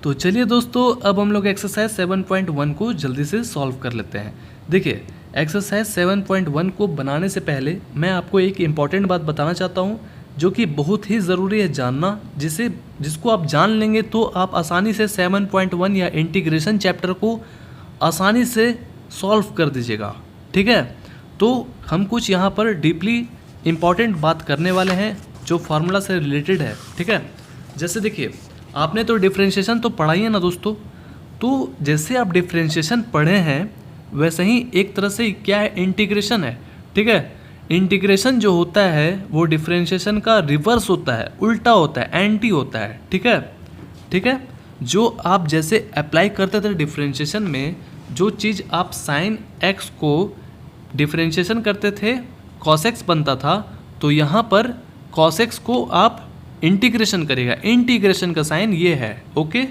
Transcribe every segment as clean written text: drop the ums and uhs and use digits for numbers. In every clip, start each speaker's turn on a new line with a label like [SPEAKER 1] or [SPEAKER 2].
[SPEAKER 1] तो चलिए दोस्तों, अब हम लोग एक्सरसाइज 7.1 को जल्दी से सॉल्व कर लेते हैं। देखिए, एक्सरसाइज 7.1 को बनाने से पहले मैं आपको एक इम्पॉर्टेंट बात बताना चाहता हूँ, जो कि बहुत ही ज़रूरी है जानना, जिसको आप जान लेंगे तो आप आसानी से 7.1 या इंटीग्रेशन चैप्टर को आसानी से सॉल्व कर दीजिएगा। ठीक है, तो हम कुछ यहाँ पर डीपली इम्पॉर्टेंट बात करने वाले हैं जो फार्मूला से रिलेटेड है। ठीक है, जैसे देखिए, आपने तो डिफरेंशिएशन तो पढ़ा ही है ना दोस्तों। तो जैसे आप डिफरेंशिएशन पढ़े हैं वैसे ही एक तरह से क्या है, इंटीग्रेशन है। ठीक है, इंटीग्रेशन जो होता है वो डिफरेंशिएशन का रिवर्स होता है, उल्टा होता है, एंटी होता है। ठीक है, ठीक है, जो आप जैसे अप्लाई करते थे डिफरेंशिएशन में, जो चीज़ आप साइन एक्स को डिफरेंशिएशन करते थे कॉस एक्स बनता था, तो यहाँ पर कॉस एक्स को आप इंटीग्रेशन करिएगा। इंटीग्रेशन का साइन ये है, ओके।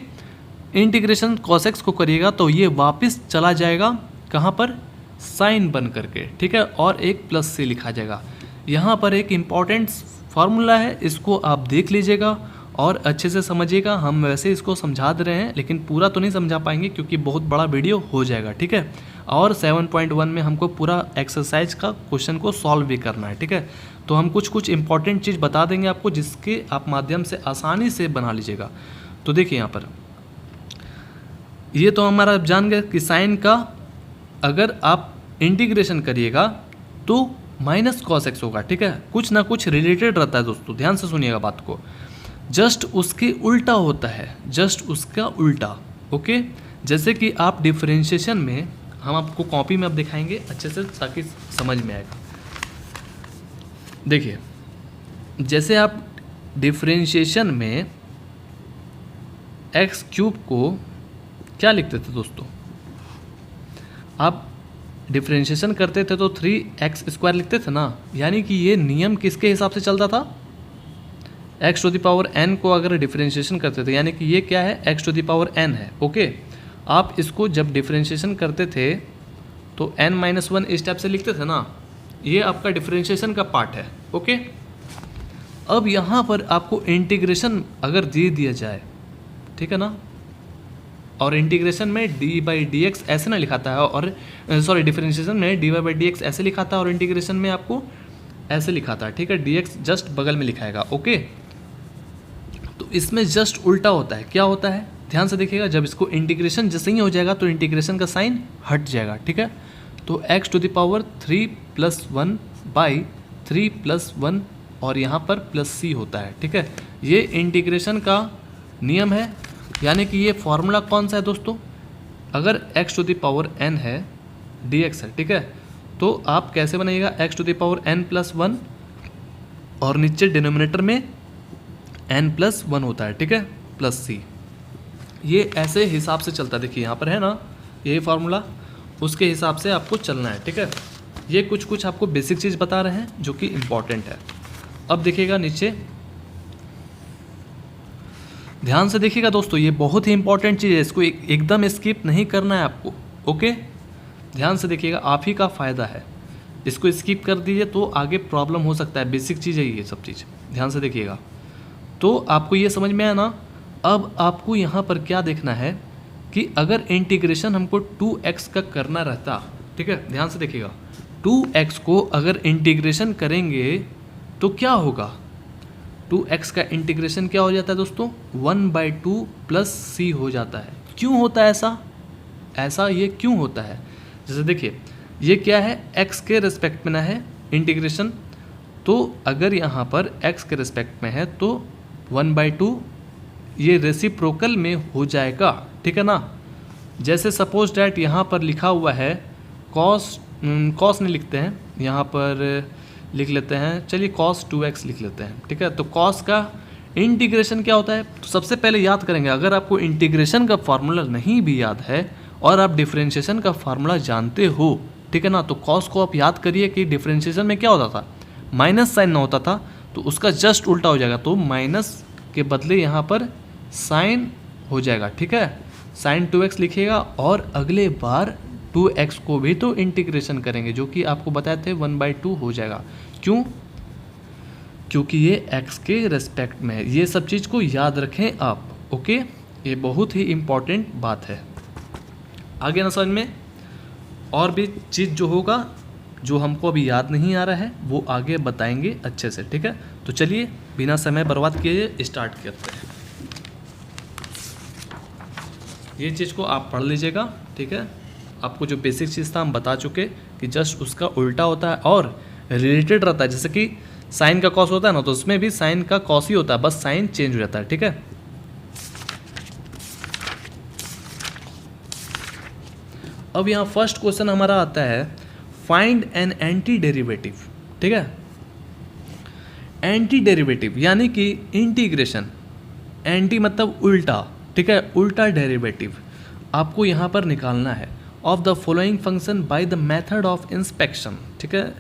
[SPEAKER 1] इंटीग्रेशन कॉस एक्स को करिएगा तो ये वापस चला जाएगा कहाँ पर, साइन बन करके। ठीक है, और एक प्लस से लिखा जाएगा। यहाँ पर एक इम्पॉर्टेंट फार्मूला है, इसको आप देख लीजिएगा और अच्छे से समझिएगा। हम वैसे इसको समझा दे रहे हैं लेकिन पूरा तो नहीं समझा पाएंगे क्योंकि बहुत बड़ा वीडियो हो जाएगा। ठीक है, और 7.1 में हमको पूरा एक्सरसाइज का क्वेश्चन को सॉल्व भी करना है। ठीक है, तो हम कुछ इंपॉर्टेंट चीज़ बता देंगे आपको, जिसके आप माध्यम से आसानी से बना लीजिएगा। तो देखिए, यहाँ पर ये तो हमारा जान गए कि साइन का अगर आप इंटीग्रेशन करिएगा तो माइनस कॉस एक्स होगा। ठीक है, कुछ ना कुछ रिलेटेड रहता है दोस्तों, ध्यान से सुनिएगा बात को। जस्ट उसके उल्टा होता है, जस्ट उसका उल्टा। ओके, जैसे कि आप डिफरेंशिएशन में, हम आपको कॉपी में अब दिखाएंगे अच्छे से ताकि समझ में आएगा। देखिए, जैसे आप डिफरेंशिएशन में एक्स क्यूब को क्या लिखते थे दोस्तों, आप डिफरेंशिएशन करते थे तो 3x² लिखते थे ना। यानी कि ये नियम किसके हिसाब से चलता था, x⁴n को अगर डिफरेंशिएशन करते थे, यानी कि ये क्या है, x⁴n है। ओके, आप इसको जब डिफरेंशिएशन करते थे तो n-1 इस टाइप से लिखते थे ना। ये आपका डिफरेंशिएशन का पार्ट है। ओके, अब यहाँ पर आपको इंटीग्रेशन अगर दे दिया जाए, ठीक है ना, और इंटीग्रेशन में d/dx ऐसे ना लिखाता है, और सॉरी डिफरेंशिएशन में dy/dx ऐसे लिखाता है और इंटीग्रेशन में आपको ऐसे लिखाता है। ठीक है, dx जस्ट बगल में लिखाएगा। ओके, तो इसमें जस्ट उल्टा होता है। क्या होता है, ध्यान से देखिएगा। जब इसको इंटीग्रेशन जैसे ही हो जाएगा तो इंटीग्रेशन का साइन हट जाएगा। ठीक है, तो x⁴3+1/3+1 और यहाँ पर +c होता है। ठीक है, ये इंटीग्रेशन का नियम है। यानी कि ये फॉर्मूला कौन सा है दोस्तों, अगर x⁴n है, dx है, ठीक है, तो आप कैसे बनाइएगा, x⁴n+1 और नीचे डिनोमिनेटर में n+1 होता है। ठीक है, +c। ये ऐसे हिसाब से चलता है। देखिए यहाँ पर है ना यही फार्मूला, उसके हिसाब से आपको चलना है। ठीक है, ये कुछ आपको बेसिक चीज़ बता रहे हैं जो कि इम्पॉर्टेंट है। अब देखिएगा नीचे, ध्यान से देखिएगा दोस्तों, ये बहुत ही इंपॉर्टेंट चीज़ है, इसको एकदम स्किप नहीं करना है आपको। ओके, ध्यान से देखिएगा, आप ही का फ़ायदा है। इसको स्किप कर दीजिए तो आगे प्रॉब्लम हो सकता है। बेसिक चीज़ है ये सब चीज़, ध्यान से देखिएगा। तो आपको ये समझ में आया ना। अब आपको यहाँ पर क्या देखना है कि अगर इंटीग्रेशन हमको 2x का करना रहता, ठीक है, ध्यान से देखिएगा, 2x को अगर इंटीग्रेशन करेंगे तो क्या होगा, 2x का इंटीग्रेशन क्या हो जाता है दोस्तों, 1/2 + c हो जाता है। क्यों होता है ऐसा ये क्यों होता है, जैसे देखिए, ये क्या है, x के रिस्पेक्ट में ना है इंटीग्रेशन, तो अगर यहाँ पर x के रिस्पेक्ट में है तो 1/2 ये रेसिप्रोकल में हो जाएगा। ठीक है ना, जैसे सपोज डैट यहाँ पर लिखा हुआ है कॉस नहीं लिखते हैं, यहाँ पर लिख लेते हैं, चलिए cos 2x लिख लेते हैं। ठीक है, तो cos का इंटीग्रेशन क्या होता है, तो सबसे पहले याद करेंगे। अगर आपको इंटीग्रेशन का फार्मूला नहीं भी याद है और आप डिफरेंशिएशन का फार्मूला जानते हो, ठीक है ना, तो cos को आप याद करिए कि डिफरेंशिएशन में क्या होता था, माइनस साइन ना होता था, तो उसका जस्ट उल्टा हो जाएगा। तो माइनस के बदले यहाँ पर साइन हो जाएगा। ठीक है, साइन 2x लिखिएगा और अगले बार 2x को भी तो इंटीग्रेशन करेंगे, जो कि आपको बताए थे 1/2 हो जाएगा। क्यों, क्योंकि ये x के रेस्पेक्ट में है। ये सब चीज़ को याद रखें आप। ओके, ये बहुत ही इम्पॉर्टेंट बात है। आगे ना समझ में, और भी चीज़ जो होगा जो हमको अभी याद नहीं आ रहा है वो आगे बताएंगे अच्छे से, ठीक है। तो चलिए बिना समय बर्बाद किए स्टार्ट करते हैं। ये चीज़ को आप पढ़ लीजिएगा, ठीक है। आपको जो बेसिक चीज़ था हम बता चुके कि जस्ट उसका उल्टा होता है और रिलेटेड रहता है। जैसे कि साइन का कॉस होता है ना, तो उसमें भी साइन का कॉस ही होता है, बस साइन चेंज हो जाता है, ठीक है। अब यहाँ फर्स्ट क्वेश्चन हमारा आता है फाइंड एन एंटी डेरिवेटिव, ठीक है। एंटी डेरिवेटिव यानी कि इंटीग्रेशन, एंटी मतलब उल्टा, ठीक है, उल्टा डेरिवेटिव आपको यहाँ पर निकालना है of the following function by the method of inspection, ठीक है।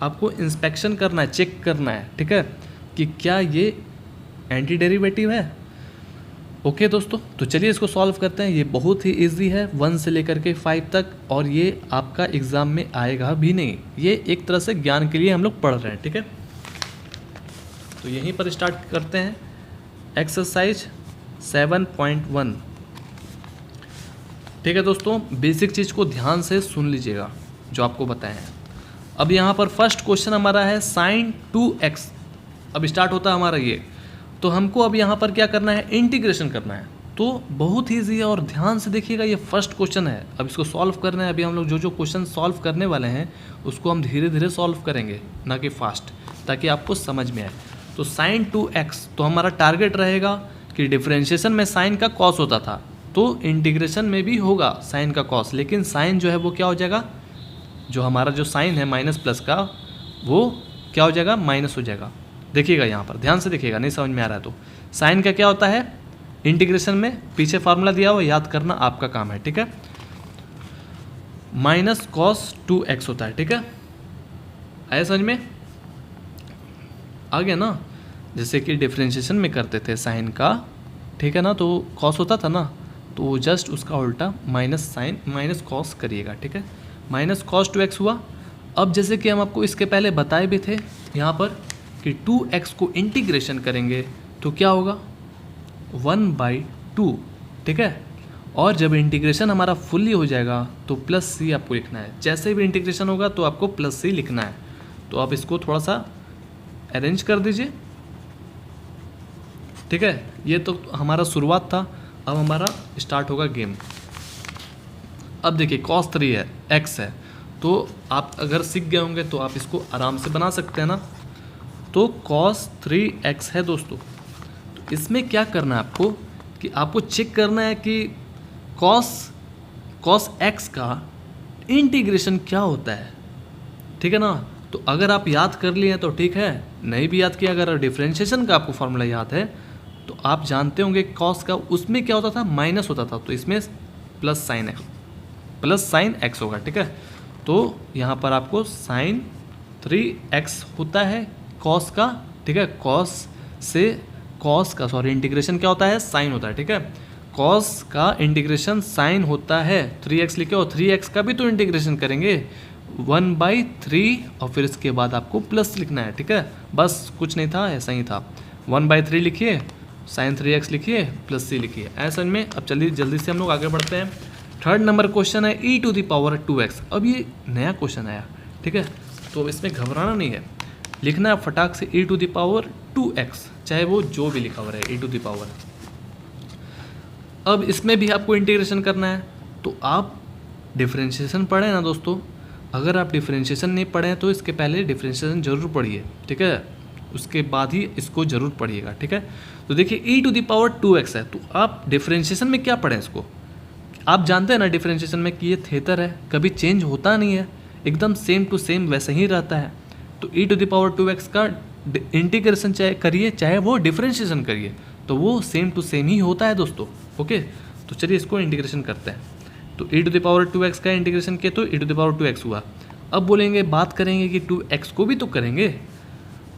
[SPEAKER 1] आपको इंस्पेक्शन करना है, चेक करना है, ठीक है, कि क्या ये एंटी डेरिवेटिव है। ओके दोस्तों, तो चलिए इसको सॉल्व करते हैं। ये बहुत ही इजी है, 1 से लेकर के 5 तक, और ये आपका एग्ज़ाम में आएगा भी नहीं। ये एक तरह से ज्ञान के लिए हम लोग पढ़ रहे हैं, ठीक है। तो यहीं पर स्टार्ट करते हैं। एक्सरसाइज 7.1, ठीक है दोस्तों। बेसिक चीज़ को ध्यान से सुन लीजिएगा जो आपको बताए हैं। अब यहाँ पर फर्स्ट क्वेश्चन हमारा है साइन 2x। अब स्टार्ट होता है हमारा ये, तो हमको अब यहाँ पर क्या करना है, इंटीग्रेशन करना है। तो बहुत ईजी है और ध्यान से देखिएगा, ये फर्स्ट क्वेश्चन है। अब इसको सॉल्व करना है। अभी हम लोग जो जो क्वेश्चन सॉल्व करने वाले हैं उसको हम धीरे धीरे सॉल्व करेंगे, ना कि फास्ट, ताकि आपको समझ में आए। तो साइन 2x, तो हमारा टारगेट रहेगा कि डिफरेंशिएशन में साइन का कॉस होता था, तो इंटीग्रेशन में भी होगा साइन का कॉस, लेकिन साइन जो है वो क्या हो जाएगा, जो हमारा जो साइन है माइनस प्लस का, वो क्या हो जाएगा, माइनस हो जाएगा। देखिएगा यहाँ पर ध्यान से देखिएगा, नहीं समझ में आ रहा है तो साइन का क्या होता है इंटीग्रेशन में, पीछे फार्मूला दिया हुआ, याद करना आपका काम है, ठीक है। माइनस कॉस 2x होता है, ठीक है। आया समझ में, आ गया ना। जैसे कि डिफरेंशिएशन में करते थे साइन का, ठीक है ना, तो कॉस होता था ना, तो जस्ट उसका उल्टा माइनस साइन माइनस कॉस करिएगा, ठीक है। माइनस कॉस 2x हुआ। अब जैसे कि हम आपको इसके पहले बताए भी थे यहाँ पर कि 2x को इंटीग्रेशन करेंगे तो क्या होगा 1/2, ठीक है। और जब इंटीग्रेशन हमारा फुल्ली हो जाएगा तो प्लस सी आपको लिखना है। जैसे भी इंटीग्रेशन होगा तो आपको प्लस सी लिखना है। तो आप इसको थोड़ा सा अरेंज कर दीजिए, ठीक है। ये तो हमारा शुरुआत था, अब हमारा स्टार्ट होगा गेम। अब देखिए cos 3 है, x है, तो आप अगर सीख गए होंगे तो आप इसको आराम से बना सकते हैं ना। तो cos 3x है दोस्तों। तो इसमें क्या करना है आपको कि आपको चेक करना है कि cos x का इंटीग्रेशन क्या होता है, ठीक है ना। तो अगर आप याद कर लिए हैं तो ठीक है, नहीं भी याद किया, अगर डिफरेंशिएशन का आपको फार्मूला याद है तो आप जानते होंगे cos का उसमें क्या होता था, माइनस होता था, तो इसमें प्लस साइन है, प्लस साइन x होगा, ठीक है। तो यहाँ पर आपको साइन 3x होता है cos का, ठीक है। cos का सॉरी इंटीग्रेशन क्या होता है, साइन होता है, ठीक है। cos का इंटीग्रेशन साइन होता है, 3x लिखे और 3x का भी तो इंटीग्रेशन करेंगे 1/3, और फिर इसके बाद आपको प्लस लिखना है, ठीक है। बस कुछ नहीं था, ऐसा ही था। 1/3 लिखिए, साइन 3x लिखिए, प्लस c लिखिए, ऐसा में। अब चलिए जल्दी से हम लोग आगे बढ़ते हैं। थर्ड नंबर क्वेश्चन है e⁻²x। अब ये नया क्वेश्चन आया, ठीक है, तो इसमें घबराना नहीं है, लिखना है फटाक से e⁻²x, चाहे वो जो भी लिखा हुआ है e⁻। अब इसमें भी आपको इंटीग्रेशन करना है। तो आप डिफरेंशिएशन पढ़े ना दोस्तों, अगर आप डिफरेंशिएशन नहीं पढ़े हैं तो इसके पहले डिफरेंशिएशन जरूर पढ़िए, ठीक है, उसके बाद ही इसको जरूर पढ़िएगा, ठीक है। तो देखिए e⁻²x है, तो आप डिफरेंशिएशन में क्या पढ़ें इसको, आप जानते हैं ना डिफरेंशिएशन में कि ये थेटर है, कभी चेंज होता नहीं है, एकदम सेम टू सेम वैसे ही रहता है। तो e⁻²x का इंटीग्रेशन चाहे करिए चाहे वो डिफरेंशिएशन करिए, तो वो सेम टू सेम ही होता है दोस्तों। ओके, तो चलिए इसको इंटीग्रेशन करते हैं। तो e⁻²x का इंटीग्रेशन किया तो e⁻²x हुआ। अब बोलेंगे, बात करेंगे कि 2x को भी तो करेंगे,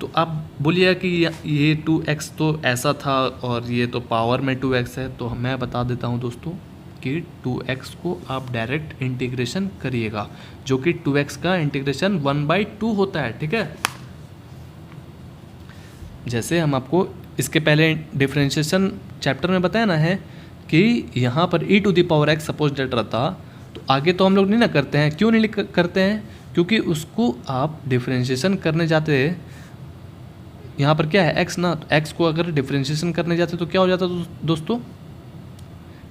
[SPEAKER 1] तो आप बोलिए कि ये 2x तो ऐसा था और ये तो पावर में 2x है। तो मैं बता देता हूँ दोस्तों कि 2x को आप डायरेक्ट इंटीग्रेशन करिएगा, जो कि 2x का इंटीग्रेशन 1/2 होता है, ठीक है। जैसे हम आपको इसके पहले डिफरेंशिएशन चैप्टर में बताया ना है कि यहाँ पर e to the power x suppose that रहता तो आगे तो हम लोग नहीं ना करते हैं। क्यों नहीं करते हैं? क्योंकि उसको आप डिफ्रेंशिएशन करने जाते, यहाँ पर क्या है x ना, तो x को अगर डिफ्रेंशिएशन करने जाते तो क्या हो जाता दोस्तों,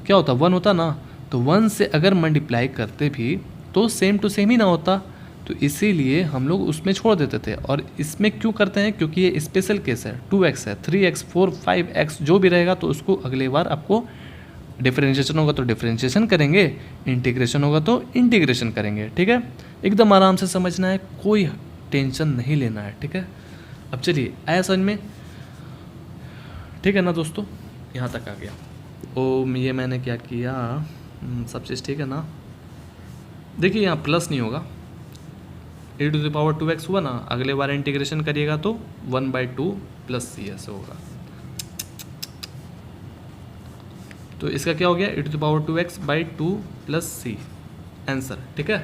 [SPEAKER 1] क्या होता, 1 होता ना। तो 1 से अगर मल्टीप्लाई करते भी तो सेम टू सेम ही ना होता, तो इसीलिए हम लोग उसमें छोड़ देते थे। और इसमें क्यों करते हैं? क्योंकि ये स्पेशल केस है, 2x है, 3x 4 5x जो भी रहेगा तो उसको अगले बार आपको डिफरेंशिएशन होगा तो डिफरेंशिएशन करेंगे, इंटीग्रेशन होगा तो इंटीग्रेशन करेंगे। ठीक है, एकदम आराम से समझना है, कोई टेंशन नहीं लेना है। ठीक है, अब चलिए आया समझ में? ठीक है ना दोस्तों, यहाँ तक आ गया। ये मैंने क्या किया, सब चीज़ ठीक है ना। देखिए यहाँ प्लस नहीं होगा, e to the power 2x हुआ ना, अगले बार इंटीग्रेशन करिएगा तो 1/2 प्लस c ऐसे होगा। तो इसका क्या हो गया, e to the power 2x/2 plus c answer. ठीक है,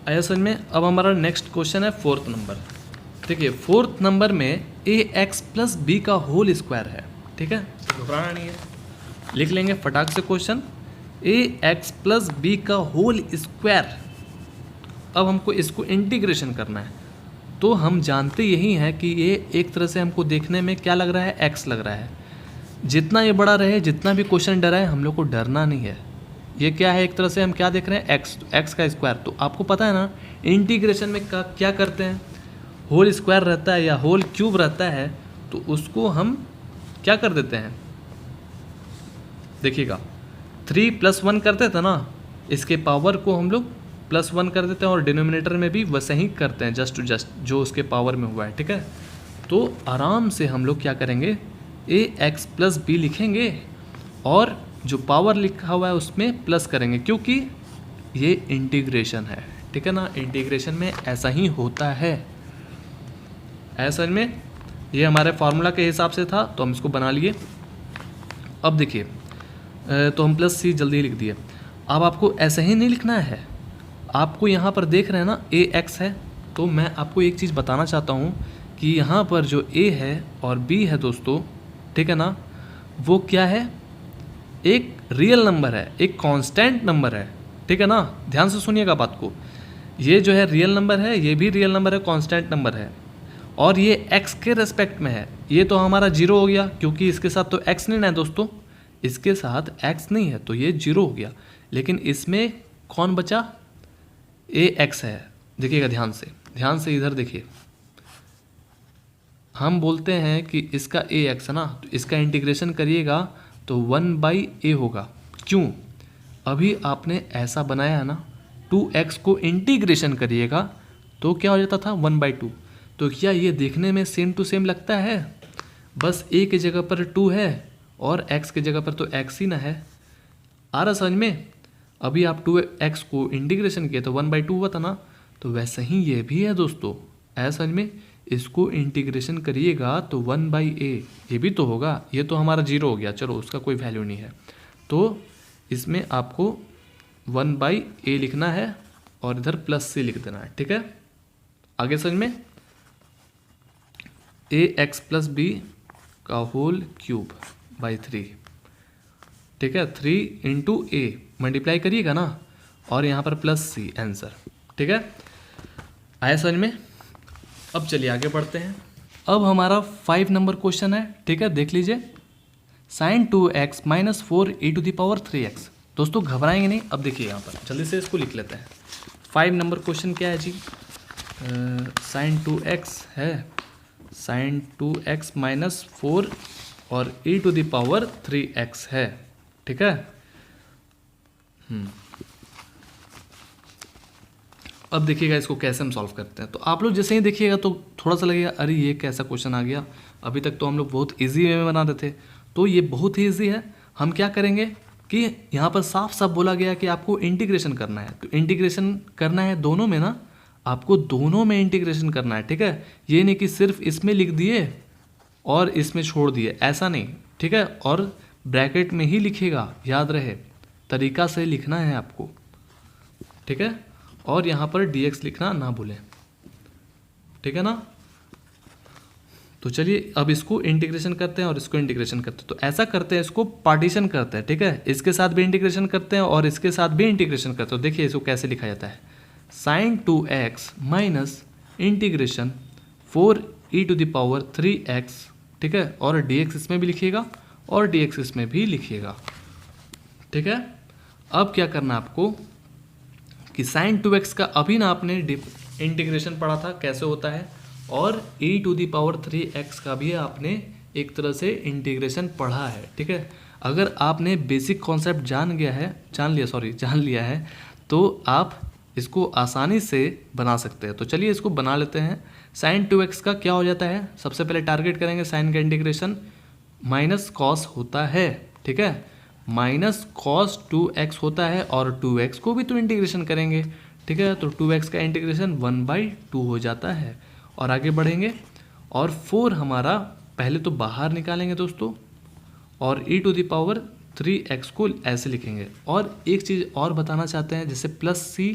[SPEAKER 1] आया समझ में? अब हमारा नेक्स्ट क्वेश्चन है 4th नंबर। देखिए 4th नंबर में ax प्लस बी का होल स्क्वायर है। ठीक है, घबराना नहीं है, लिख लेंगे फटाक से क्वेश्चन, ax प्लस बी का होल स्क्वायर। अब हमको इसको इंटीग्रेशन करना है, तो हम जानते यही हैं कि ये एक तरह से हमको देखने में क्या लग रहा है, x लग रहा है। जितना ये बड़ा रहे, जितना भी क्वेश्चन डराए, हम लोग को डरना नहीं है। ये क्या है, एक तरह से हम क्या देख रहे हैं, x का स्क्वायर। तो आपको पता है ना इंटीग्रेशन में क्या करते हैं, होल स्क्वायर रहता है या होल क्यूब रहता है तो उसको हम क्या कर देते हैं, देखिएगा 3 + 1 करते थे ना, इसके पावर को हम लोग +1 कर देते हैं और डिनोमिनेटर में भी वैसे ही करते हैं, जस्ट टू जस्ट जो उसके पावर में हुआ है। ठीक है, तो आराम से हम लोग क्या करेंगे, ax प्लस बी लिखेंगे और जो पावर लिखा हुआ है उसमें प्लस करेंगे, क्योंकि ये इंटीग्रेशन है। ठीक है ना, इंटीग्रेशन में ऐसा ही होता है। ऐसा में ये हमारे फार्मूला के हिसाब से था तो हम इसको बना लिए। अब देखिए तो हम प्लस सी जल्दी लिख दिए। अब आपको ऐसा ही नहीं लिखना है, आपको यहाँ पर देख रहे हैं ना ax है, तो मैं आपको एक चीज़ बताना चाहता हूँ कि यहाँ पर जो a है और b है दोस्तों, ठीक है ना, वो क्या है, एक रियल नंबर है, एक कांस्टेंट नंबर है। ठीक है ना, ध्यान से सुनिएगा बात को, ये जो है रियल नंबर है, ये भी रियल नंबर है, कांस्टेंट नंबर है, और ये x के रेस्पेक्ट में है। ये तो हमारा 0 हो गया, क्योंकि इसके साथ तो x नहीं ना है दोस्तों, इसके साथ x नहीं है तो ये 0 हो गया। लेकिन इसमें कौन बचा, ax है। देखिएगा ध्यान से इधर देखिए, हम बोलते हैं कि इसका ax है ना, तो इसका इंटीग्रेशन करिएगा तो 1/a होगा। क्यों, अभी आपने ऐसा बनाया है ना, 2x को इंटीग्रेशन करिएगा तो क्या हो जाता था, 1/2। तो क्या ये देखने में सेम टू सेम लगता है, बस a की जगह पर 2 है और x की जगह पर तो x ही ना है। आ रहा समझ में? अभी आप 2x को इंटीग्रेशन किए तो 1/2 हुआ था ना, तो वैसे ही ये भी है दोस्तों। ऐसा समझ में, इसको इंटीग्रेशन करिएगा तो 1/a, ये भी तो होगा, ये तो हमारा 0 हो गया, चलो उसका कोई वैल्यू नहीं है, तो इसमें आपको 1/a लिखना है और इधर प्लस c लिख देना है। ठीक है, आगे समझ में, ax प्लस b का होल क्यूब बाई 3। ठीक है, 3 इंटू a मल्टीप्लाई करिएगा ना, और यहाँ पर प्लस c आंसर। ठीक है, आया समझ में? अब चलिए आगे बढ़ते हैं। अब हमारा 5 नंबर क्वेश्चन है। ठीक है, देख लीजिए, sin 2x - 4 e⁻³ 3x। दोस्तों घबराएंगे नहीं, अब देखिए यहाँ पर जल्दी से इसको लिख लेते हैं। 5 नंबर क्वेश्चन क्या है जी, sin 2x है, sin 2x - 4 और e⁻³ 3x है। ठीक है, अब देखिएगा इसको कैसे हम सॉल्व करते हैं। तो आप लोग जैसे ही देखिएगा तो थोड़ा सा लगेगा अरे ये कैसा क्वेश्चन आ गया, अभी तक तो हम लोग बहुत इजी वे में बना रहे थे, तो ये बहुत ही ईजी है। हम क्या करेंगे कि यहाँ पर साफ साफ बोला गया कि आपको इंटीग्रेशन करना है, तो इंटीग्रेशन करना है दोनों में ना, आपको दोनों में इंटीग्रेशन करना है। ठीक है, ये नहीं कि सिर्फ इसमें लिख दिए और इसमें छोड़ दिए, ऐसा नहीं। ठीक है, और ब्रैकेट में ही लिखिएगा, याद रहे तरीका से लिखना है आपको। ठीक है, और यहाँ पर dx लिखना ना भूलें। ठीक है ना, तो चलिए अब इसको इंटीग्रेशन करते हैं और इसको इंटीग्रेशन करते हैं। तो ऐसा करते हैं, इसको पार्टीशन करते हैं, ठीक है। इसके साथ भी इंटीग्रेशन करते हैं और इसके साथ भी इंटीग्रेशन करते हैं। तो देखिए इसको कैसे लिखा जाता है, sin 2x minus integration 4e⁻3x, ठीक है। और dx इसमें भी लिखिएगा और dx इसमें भी लिखिएगा, ठीक है। अब क्या करना आपको कि sin 2x का अभी ना आपने इंटीग्रेशन पढ़ा था कैसे होता है, और e⁻3x का भी आपने एक तरह से इंटीग्रेशन पढ़ा है, ठीक है। अगर आपने बेसिक कॉन्सेप्ट जान लिया है तो आप इसको आसानी से बना सकते हैं। तो चलिए इसको बना लेते हैं। sin 2x का क्या हो जाता है, सबसे पहले टारगेट करेंगे साइन का इंटीग्रेशन, माइनस कॉस होता है, ठीक है। माइनस कॉस 2x होता है और 2x को भी तो इंटीग्रेशन करेंगे, ठीक है। तो 2x का इंटीग्रेशन 1/2 हो जाता है। और आगे बढ़ेंगे और 4 हमारा पहले तो बाहर निकालेंगे दोस्तों, और e⁻3x को ऐसे लिखेंगे। और एक चीज़ और बताना चाहते हैं, जैसे प्लस सी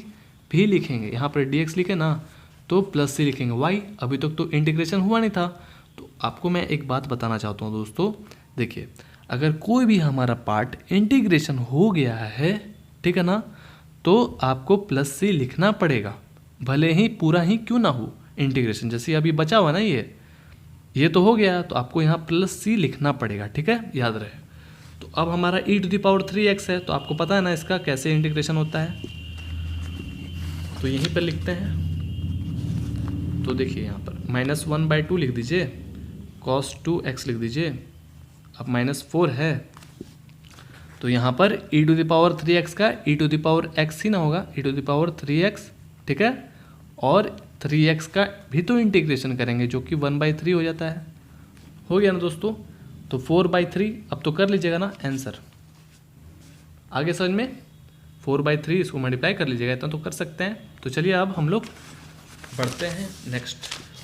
[SPEAKER 1] भी लिखेंगे, यहाँ पर dx लिखे ना तो प्लस सी लिखेंगे। वाई अभी तक तो इंटीग्रेशन हुआ नहीं था। तो आपको मैं एक बात बताना चाहता हूँ दोस्तों, देखिए अगर कोई भी हमारा पार्ट इंटीग्रेशन हो गया है, ठीक है ना, तो आपको प्लस सी लिखना पड़ेगा, भले ही पूरा ही क्यों ना हो इंटीग्रेशन। जैसे अभी बचा हुआ ना ये तो हो गया, तो आपको यहाँ प्लस सी लिखना पड़ेगा, ठीक है, याद रहे। तो अब हमारा e⁻3x है, तो आपको पता है ना इसका कैसे इंटीग्रेशन होता है, तो यहीं पर लिखते हैं। तो देखिए यहाँ पर -1/2 लिख दीजिए, cos 2x लिख दीजिए। अब -4 है तो यहाँ पर e⁻3x का e⁻x ही ना होगा, e⁻3x, ठीक है। और 3x का भी तो इंटीग्रेशन करेंगे जो कि 1/3 हो जाता है। हो गया ना दोस्तों, तो 4/3 अब तो कर लीजिएगा ना आंसर। आगे समझ में 4/3 इसको मल्टीप्लाई कर लीजिएगा, इतना तो कर सकते हैं। तो चलिए अब हम लोग बढ़ते हैं नेक्स्ट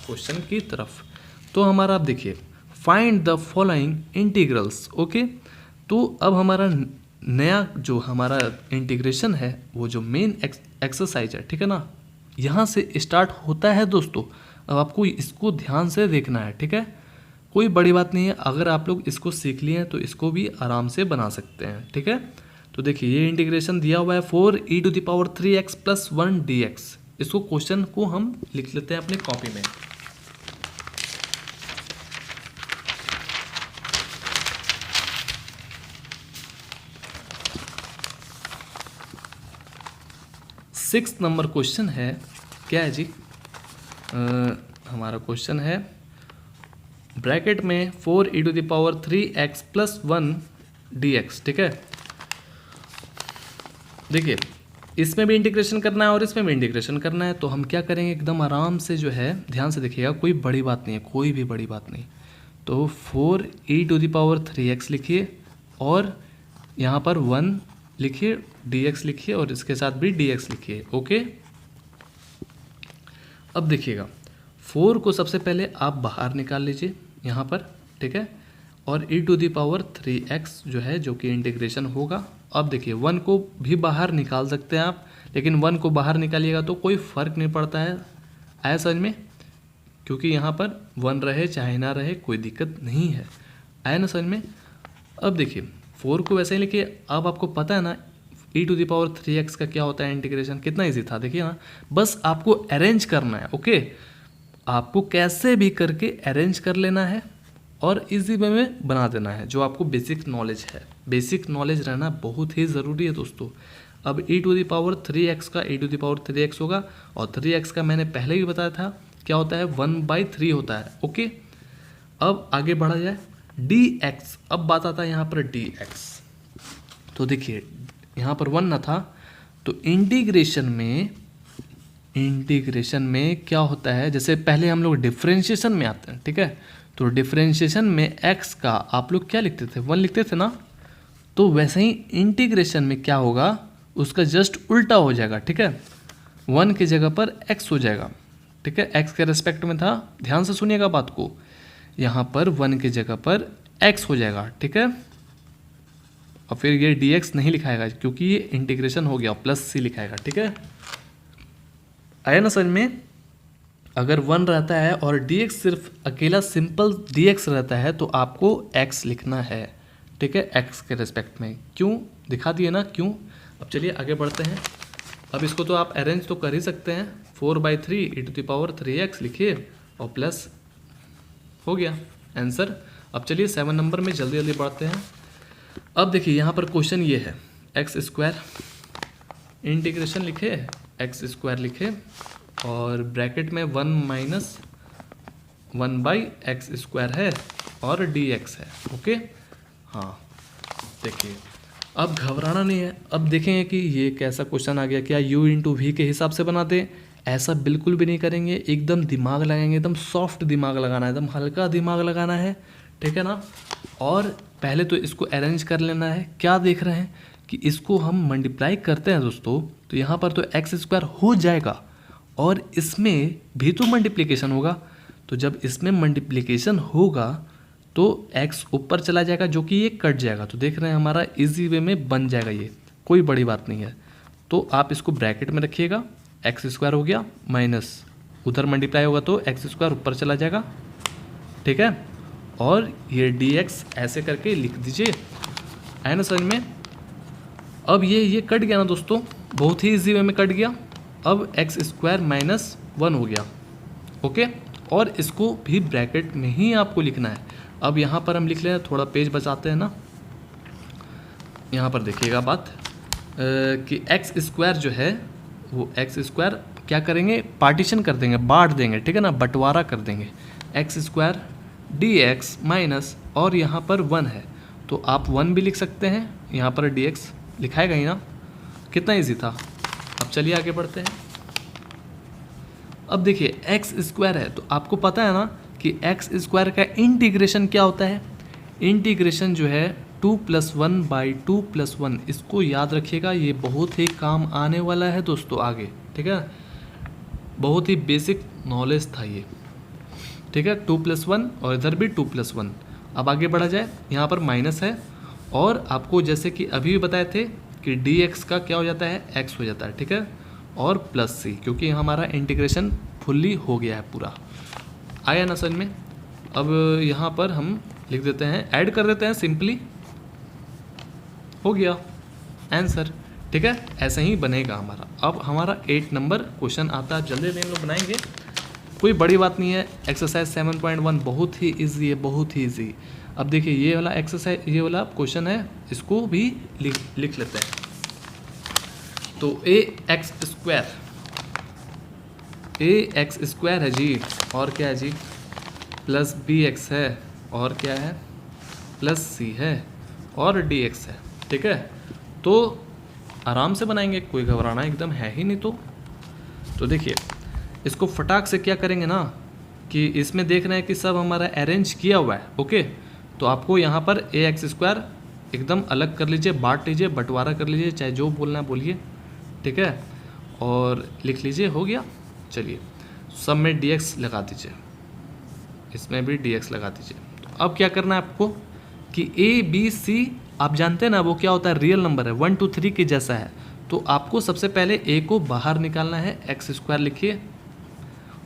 [SPEAKER 1] क्वेश्चन की तरफ। तो हमारा आप देखिए find the following integrals, okay. तो अब हमारा नया जो हमारा इंटीग्रेशन है, वो जो मेन एक्सरसाइज है, ठीक है ना, यहाँ से स्टार्ट होता है दोस्तों। अब आपको इसको ध्यान से देखना है, ठीक है। कोई बड़ी बात नहीं है, अगर आप लोग इसको सीख लिए हैं तो इसको भी आराम से बना सकते हैं, ठीक है। तो देखिए ये इंटीग्रेशन दिया हुआ है 4e⁻3x + 1 dx। इसको क्वेश्चन को हम लिख लेते हैं अपनी कॉपी में। सिक्स नंबर क्वेश्चन है, क्या है जी, हमारा क्वेश्चन है ब्रैकेट में 4e⁻3x + 1 dx, ठीक है। देखिए इसमें भी इंटीग्रेशन करना है और इसमें भी इंटीग्रेशन करना है। तो हम क्या करेंगे, एकदम आराम से जो है ध्यान से देखिएगा, कोई बड़ी बात नहीं है, कोई भी बड़ी बात नहीं। तो 4e⁻3x लिखिए और यहाँ पर 1 लिखिए, dx लिखिए और इसके साथ भी dx लिखिए, ओके। अब देखिएगा 4 को सबसे पहले आप बाहर निकाल लीजिए यहाँ पर, ठीक है। और e⁻3x जो है जो कि इंटीग्रेशन होगा। अब देखिए 1 को भी बाहर निकाल सकते हैं आप, लेकिन 1 को बाहर निकालिएगा तो कोई फ़र्क नहीं पड़ता है, आया समझ में, क्योंकि यहाँ पर 1 रहे चाहे ना रहे कोई दिक्कत नहीं है, आया ना समझ में। अब देखिए 4 को वैसे ही लिखिए। अब आपको पता है ना e⁻3x का क्या होता है इंटीग्रेशन, कितना इजी था, देखिए ना, बस आपको अरेंज करना है, ओके। आपको कैसे भी करके अरेंज कर लेना है और इजी वे में बना देना है, जो आपको बेसिक नॉलेज है। बेसिक नॉलेज रहना बहुत ही ज़रूरी है दोस्तों। अब e⁻3x का e⁻3x होगा, और 3x का मैंने पहले भी बताया था क्या होता है, 1/3 होता है, ओके। अब आगे बढ़ा जाए dx। अब बात आता है यहाँ पर dx। तो देखिए यहाँ पर 1 ना था, तो इंटीग्रेशन में क्या होता है, जैसे पहले हम लोग डिफरेंशिएशन में आते हैं, ठीक है। तो डिफरेंशिएशन में x का आप लोग क्या लिखते थे, 1 लिखते थे ना, तो वैसे ही इंटीग्रेशन में क्या होगा, उसका जस्ट उल्टा हो जाएगा, ठीक है। 1 की जगह पर x हो जाएगा, ठीक है। x के रेस्पेक्ट में था, ध्यान से सुनिएगा बात को, यहाँ पर 1 की जगह पर x हो जाएगा, ठीक है। और फिर ये dx नहीं लिखाएगा क्योंकि ये इंटीग्रेशन हो गया, +c लिखाएगा, ठीक है। आया ना समझ में। अगर 1 रहता है और dx सिर्फ अकेला सिंपल dx रहता है तो आपको x लिखना है, ठीक है, x के रिस्पेक्ट में। क्यों दिखा दिए ना क्यों। अब चलिए आगे बढ़ते हैं। अब इसको तो आप अरेंज तो कर ही सकते हैं, 4/3 e⁻³ लिखिए और प्लस हो गया आंसर। अब चलिए 7 नंबर में जल्दी जल्दी बढ़ते हैं। अब देखिए यहाँ पर क्वेश्चन ये है, x² इंटीग्रेशन लिखे, x² लिखे और ब्रैकेट में 1 - 1/x² है और dx है, ओके। हाँ देखिए अब घबराना नहीं है। अब देखेंगे कि ये कैसा क्वेश्चन आ गया, क्या u/v के हिसाब से बना दें, ऐसा बिल्कुल भी नहीं करेंगे। एकदम दिमाग लगाएंगे, एकदम सॉफ्ट दिमाग लगाना है, एकदम हल्का दिमाग लगाना है, ठीक है ना। और पहले तो इसको अरेंज कर लेना है। क्या देख रहे हैं कि इसको हम मल्टीप्लाई करते हैं दोस्तों, तो यहाँ पर तो x² हो जाएगा और इसमें भी तो मल्टीप्लिकेशन होगा। तो जब इसमें मल्टीप्लिकेशन होगा तो x ऊपर चला जाएगा, जो कि ये कट जाएगा। तो देख रहे हैं हमारा इजी वे में बन जाएगा, ये कोई बड़ी बात नहीं है। तो आप इसको ब्रैकेट में रखिएगा, x² हो गया माइनस उधर मल्टीप्लाई होगा तो x² ऊपर चला जाएगा, ठीक है। और ये dx ऐसे करके लिख दीजिए, है ना समझ में। अब ये कट गया ना दोस्तों, बहुत ही इजी वे में कट गया। अब x² - 1 हो गया, ओके। और इसको भी ब्रैकेट में ही आपको लिखना है। अब यहाँ पर हम लिख लें, थोड़ा पेज बचाते हैं ना। यहाँ पर देखिएगा बात कि x² जो है वो x² क्या करेंगे, पार्टीशन कर देंगे, बांट देंगे, ठीक है ना, बंटवारा कर देंगे। x² dx माइनस और यहाँ पर 1 है तो आप 1 भी लिख सकते हैं, यहाँ पर dx लिखाएगा ही ना। कितना इजी था। अब चलिए आगे बढ़ते हैं। अब देखिए x² है तो आपको पता है ना कि x² का इंटीग्रेशन क्या होता है। इंटीग्रेशन जो है 2 + 1/2 + 1, इसको याद रखिएगा, ये बहुत ही काम आने वाला है दोस्तों आगे, ठीक है। बहुत ही बेसिक नॉलेज था ये, ठीक है। 2 + 1 और इधर भी 2 + 1। अब आगे बढ़ा जाए, यहाँ पर माइनस है और आपको जैसे कि अभी भी बताए थे कि dx का क्या हो जाता है, x हो जाता है, ठीक है। और प्लस c, क्योंकि हमारा इंटीग्रेशन फुल्ली हो गया है पूरा। आया ना समझ में। अब यहाँ पर हम लिख देते हैं, ऐड कर देते हैं, सिंपली हो गया आंसर, ठीक है। ऐसे ही बनेगा हमारा। अब हमारा 8 नंबर क्वेश्चन आता है, जल्दी हम लोग बनाएंगे, कोई बड़ी बात नहीं है। एक्सरसाइज 7.1 बहुत ही ईजी है, बहुत ही ईजी। अब देखिए ये वाला एक्सरसाइज, ये वाला क्वेश्चन है, इसको भी लिख लेते हैं। तो ax² है जी, और क्या है जी, प्लस bx है, और क्या है, प्लस c है, और dx है, ठीक है। तो आराम से बनाएंगे, कोई घबराना एकदम है ही नहीं। तो देखिए इसको फटाक से क्या करेंगे ना कि इसमें देख रहे हैं कि सब हमारा अरेंज किया हुआ है, ओके। तो आपको यहाँ पर ax² एकदम अलग कर लीजिए, बांट लीजिए, बंटवारा कर लीजिए, चाहे जो बोलना है बोलिए, ठीक है। और लिख लीजिए, हो गया। चलिए सब में dx लगा दीजिए, इसमें भी dx लगा दीजिए। तो अब क्या करना है आपको कि a b c आप जानते हैं ना वो क्या होता है, रियल नंबर है, 1 2 3 के जैसा है। तो आपको सबसे पहले a को बाहर निकालना है, x² लिखिए,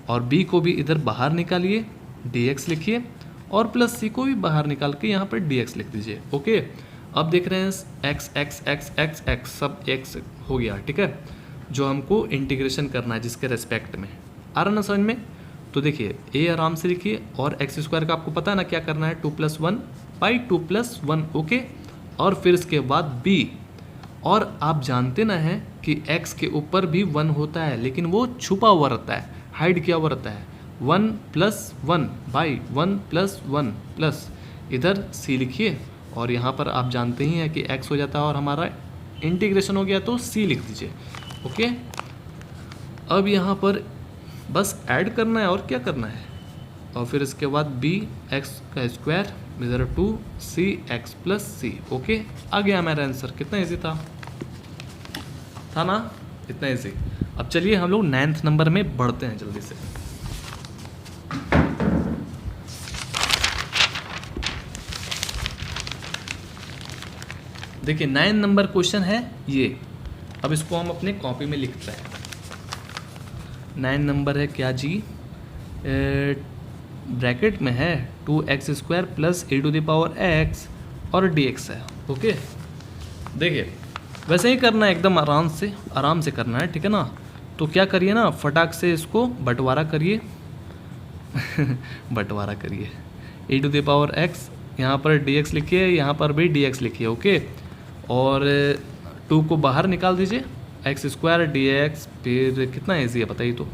[SPEAKER 1] और b को भी इधर बाहर निकालिए, dx लिखिए, और प्लस c को भी बाहर निकाल के यहाँ पर dx लिख दीजिए, ओके। अब देख रहे हैं x x x x x सब x हो गया, ठीक है, जो हमको इंटीग्रेशन करना है जिसके रेस्पेक्ट में। आ रहा ना समझ में। तो देखिए a आराम से लिखिए, और x² का आपको पता है ना क्या करना है, 2 + 1/2 + 1, ओके। और फिर इसके बाद b, और आप जानते ना हैं कि x के ऊपर भी 1 होता है, लेकिन वो छुपा हुआ रहता है, हाइड किया हुआ रहता है। 1 + 1/1 + 1 प्लस इधर c लिखिए, और यहाँ पर आप जानते ही हैं कि x हो जाता है और हमारा इंटीग्रेशन हो गया, तो c लिख दीजिए, ओके। अब यहाँ पर बस ऐड करना है और क्या करना है, और फिर इसके बाद bx² इधर 2cx + c, ओके। आ गया हमारा आंसर। कितना इजी था ना, इतना इजी। अब चलिए हम लोग 9th नंबर में बढ़ते हैं जल्दी से। देखिए 9 नंबर क्वेश्चन है ये। अब इसको हम अपने कॉपी में लिखते हैं। 9 नंबर है क्या जी, ब्रैकेट में है 2x² प्लस e⁴x और dx है। ओके, देखिए वैसे ही करना है, एकदम आराम से करना है, ठीक है ना। तो क्या करिए ना, फटाक से इसको बंटवारा करिए बंटवारा करिए, e⁴x यहाँ पर dx लिखिए, यहाँ पर भी dx लिखिए। ओके, और 2 को बाहर निकाल दीजिए, x² dx, फिर कितना ईजी है बताइए तो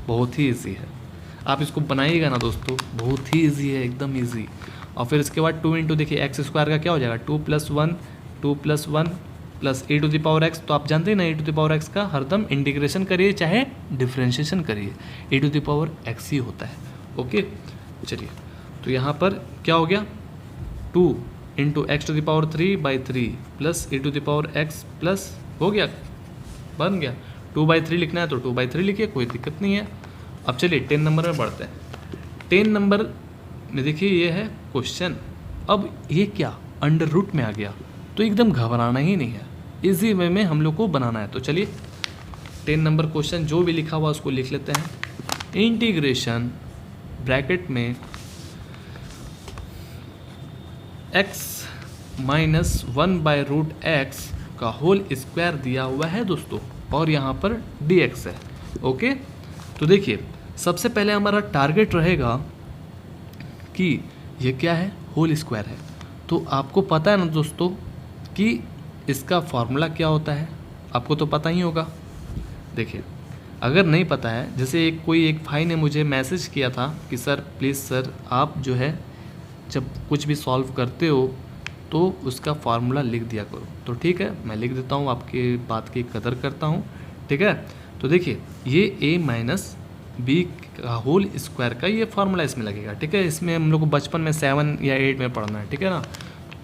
[SPEAKER 1] बहुत ही ईजी है, आप इसको बनाइएगा ना दोस्तों, बहुत ही ईजी है, एकदम ईजी। और फिर इसके बाद 2 इंटू देखिए x² का क्या हो जाएगा, 2 + 1 प्लस e⁴x। तो आप जानते हैं ना e⁴x का हरदम इंटीग्रेशन करिए चाहे डिफ्रेंशिएशन करिए, e⁴x ही होता है। ओके, चलिए तो यहाँ पर क्या हो गया, 2 into x³ plus e⁴x plus हो गया, बन गया। 2/3 लिखना है तो 2/3 लिखिए, कोई दिक्कत नहीं है। अब चलिए 10 नंबर में बढ़ते हैं। 10 नंबर में देखिए ये है क्वेश्चन। अब ये क्या अंडर रूट में आ गया, तो एकदम घबराना ही नहीं है, इजी वे में हम लोग को बनाना है। तो चलिए 10 नंबर क्वेश्चन जो भी लिखा हुआ उसको लिख लेते हैं। इंटीग्रेशन ब्रैकेट में x माइनस 1/√x का होल स्क्वायर दिया हुआ है दोस्तों, और यहाँ पर dx है। ओके, तो देखिए सबसे पहले हमारा टारगेट रहेगा कि ये क्या है, होल स्क्वायर है। तो आपको पता है ना दोस्तों कि इसका फॉर्मूला क्या होता है, आपको तो पता ही होगा। देखिए अगर नहीं पता है, जैसे एक भाई ने मुझे मैसेज किया था कि सर प्लीज़ सर आप जो है जब कुछ भी सॉल्व करते हो तो उसका फार्मूला लिख दिया करो। तो ठीक है, मैं लिख देता हूँ, आपकी बात की कदर करता हूँ, ठीक है। तो देखिए ये a माइनस बी का होल स्क्वायर का ये फार्मूला इसमें लगेगा, ठीक है। इसमें हम लोग को बचपन में 7 या 8 में पढ़ना है, ठीक है ना।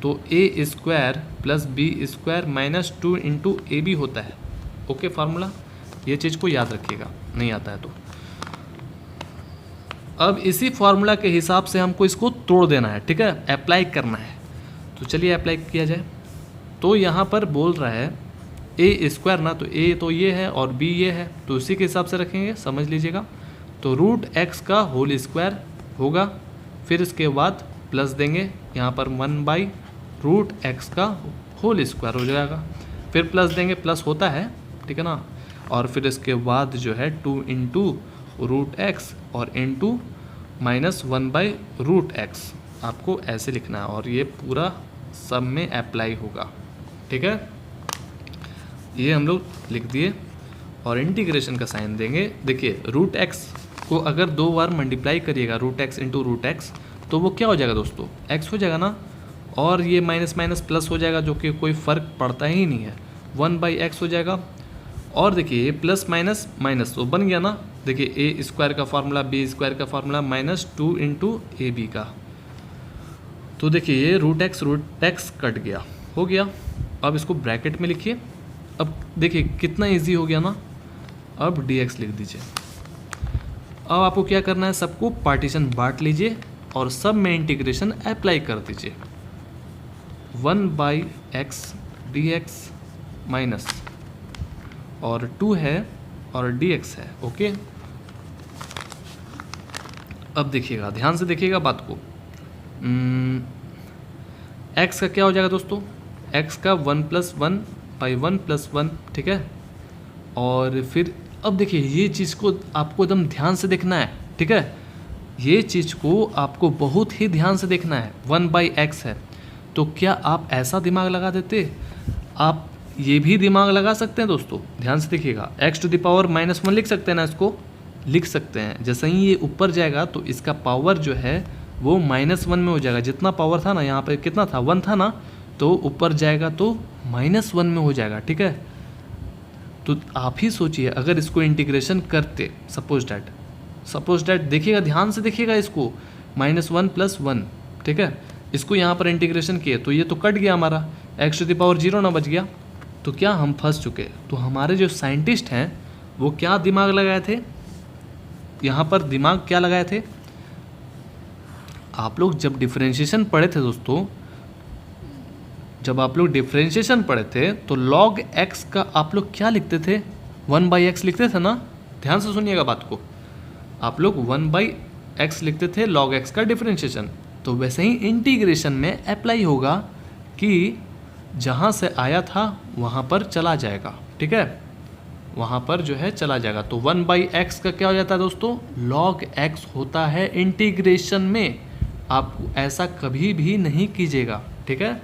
[SPEAKER 1] तो a² plus b² minus 2 into a b होता है। ओके, फार्मूला ये चीज़ को याद रखिएगा, नहीं आता है तो। अब इसी फार्मूला के हिसाब से हमको इसको तोड़ देना है, ठीक है, अप्लाई करना है। तो चलिए अप्लाई किया जाए। तो यहाँ पर बोल रहा है a² ना, तो a तो ये है और b ये है, तो उसी के हिसाब से रखेंगे, समझ लीजिएगा। तो √x का होल स्क्वायर होगा, फिर इसके बाद प्लस देंगे, यहाँ पर 1/√x का होल स्क्वायर हो जाएगा, फिर प्लस देंगे, प्लस होता है, ठीक है ना। और फिर इसके बाद जो है 2 इंटू √x और इंटू माइनस 1/√x, आपको ऐसे लिखना है और ये पूरा सब में अप्लाई होगा, ठीक है। ये हम लोग लिख दिए और इंटीग्रेशन का साइन देंगे। देखिए √x को अगर 2 बार मल्टीप्लाई करिएगा, √x इंटू √x, तो वो क्या हो जाएगा दोस्तों, x हो जाएगा ना, और ये माइनस माइनस प्लस हो जाएगा, जो कि कोई फ़र्क पड़ता ही नहीं है, 1/x हो जाएगा। और देखिए ये प्लस माइनस माइनस तो बन गया ना, देखिए a² का फार्मूला b² का formula minus 2 into a b का। तो देखिए ये √x कट गया, हो गया। अब इसको ब्रैकेट में लिखिए। अब देखिए कितना इजी हो गया ना। अब dx लिख दीजिए। अब आपको क्या करना है, सबको पार्टीशन बांट लीजिए और सब में इंटीग्रेशन अप्लाई कर दीजिए। 1/x dx माइनस और 2 है और dx है। ओके, अब देखिएगा, ध्यान से देखिएगा बात को। x का क्या हो जाएगा दोस्तों, x का 1 + 1/1 + 1, ठीक है। और फिर अब देखिए ये चीज़ को आपको एकदम ध्यान से देखना है, ठीक है। ये चीज़ को आपको बहुत ही ध्यान से देखना है। 1/x है, तो क्या आप ऐसा दिमाग लगा देते, आप ये भी दिमाग लगा सकते हैं दोस्तों, ध्यान से देखिएगा। x⁻⁻1 लिख सकते हैं ना, इसको लिख सकते हैं। जैसे ही ये ऊपर जाएगा तो इसका पावर जो है वो -1 में हो जाएगा। जितना पावर था ना, यहाँ पे कितना था, 1 था ना, तो ऊपर जाएगा तो -1 में हो जाएगा, ठीक है। तो आप ही सोचिए अगर इसको इंटीग्रेशन करते, सपोज डैट देखिएगा, ध्यान से देखिएगा इसको, -1 + 1, ठीक है। इसको यहाँ पर इंटीग्रेशन किए तो ये तो कट गया हमारा, x⁻0 ना बच गया, तो क्या हम फंस चुके। तो हमारे जो साइंटिस्ट हैं वो क्या दिमाग लगाए थे, यहाँ पर दिमाग क्या लगाए थे, आप लोग जब डिफरेंशिएशन पढ़े थे दोस्तों, जब आप लोग डिफरेंशिएशन पढ़े थे तो log x का आप लोग क्या लिखते थे, 1/x लिखते थे ना। ध्यान से सुनिएगा बात को, आप लोग 1/x लिखते थे log x का डिफरेंशिएशन, तो वैसे ही इंटीग्रेशन में अप्लाई होगा कि जहाँ से आया था वहाँ पर चला जाएगा, ठीक है, वहाँ पर जो है चला जाएगा। तो 1/x का क्या हो जाता है दोस्तों, log x होता है इंटीग्रेशन में। आप ऐसा कभी भी नहीं कीजिएगा, ठीक है।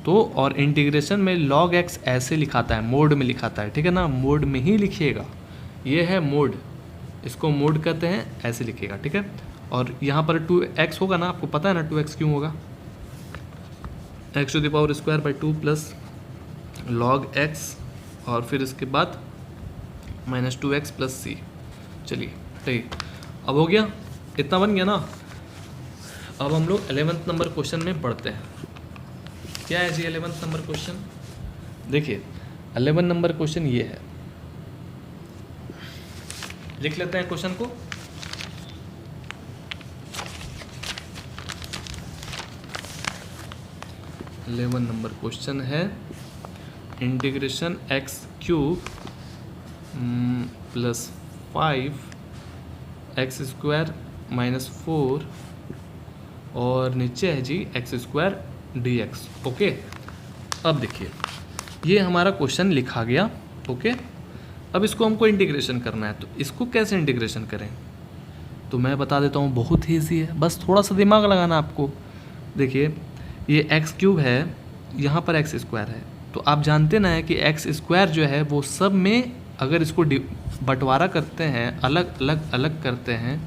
[SPEAKER 1] तो और इंटीग्रेशन में log x ऐसे लिखाता है, मोड में लिखाता है, ठीक है ना, मोड में ही लिखिएगा। ये है मोड, इसको मोड कहते हैं, ऐसे लिखिएगा, ठीक है। और यहाँ पर 2x होगा ना, आपको पता है ना 2x क्यों होगा, x⁻² 2 प्लस log x और फिर इसके बाद -2x + c। चलिए ठीक, अब हो गया, इतना बन गया ना। अब हम लोग 11th नंबर क्वेश्चन में पढ़ते हैं। क्या है जी 11th नंबर क्वेश्चन, देखिए 11 नंबर क्वेश्चन ये है, लिख लेते हैं क्वेश्चन को। इलेवन नंबर क्वेश्चन है इंटीग्रेशन x³ + 5x² - 4 और नीचे है जी x² dx। ओके, अब देखिए ये हमारा क्वेश्चन लिखा गया, ओके। अब इसको हमको इंटीग्रेशन करना है, तो इसको कैसे इंटीग्रेशन करें, तो मैं बता देता हूँ, बहुत ही ईजी है, बस थोड़ा सा दिमाग लगाना आपको। देखिए ये x³ है, यहाँ पर x² है, तो आप जानते ना है कि x² जो है वो सब में अगर इसको बंटवारा करते हैं, अलग करते हैं,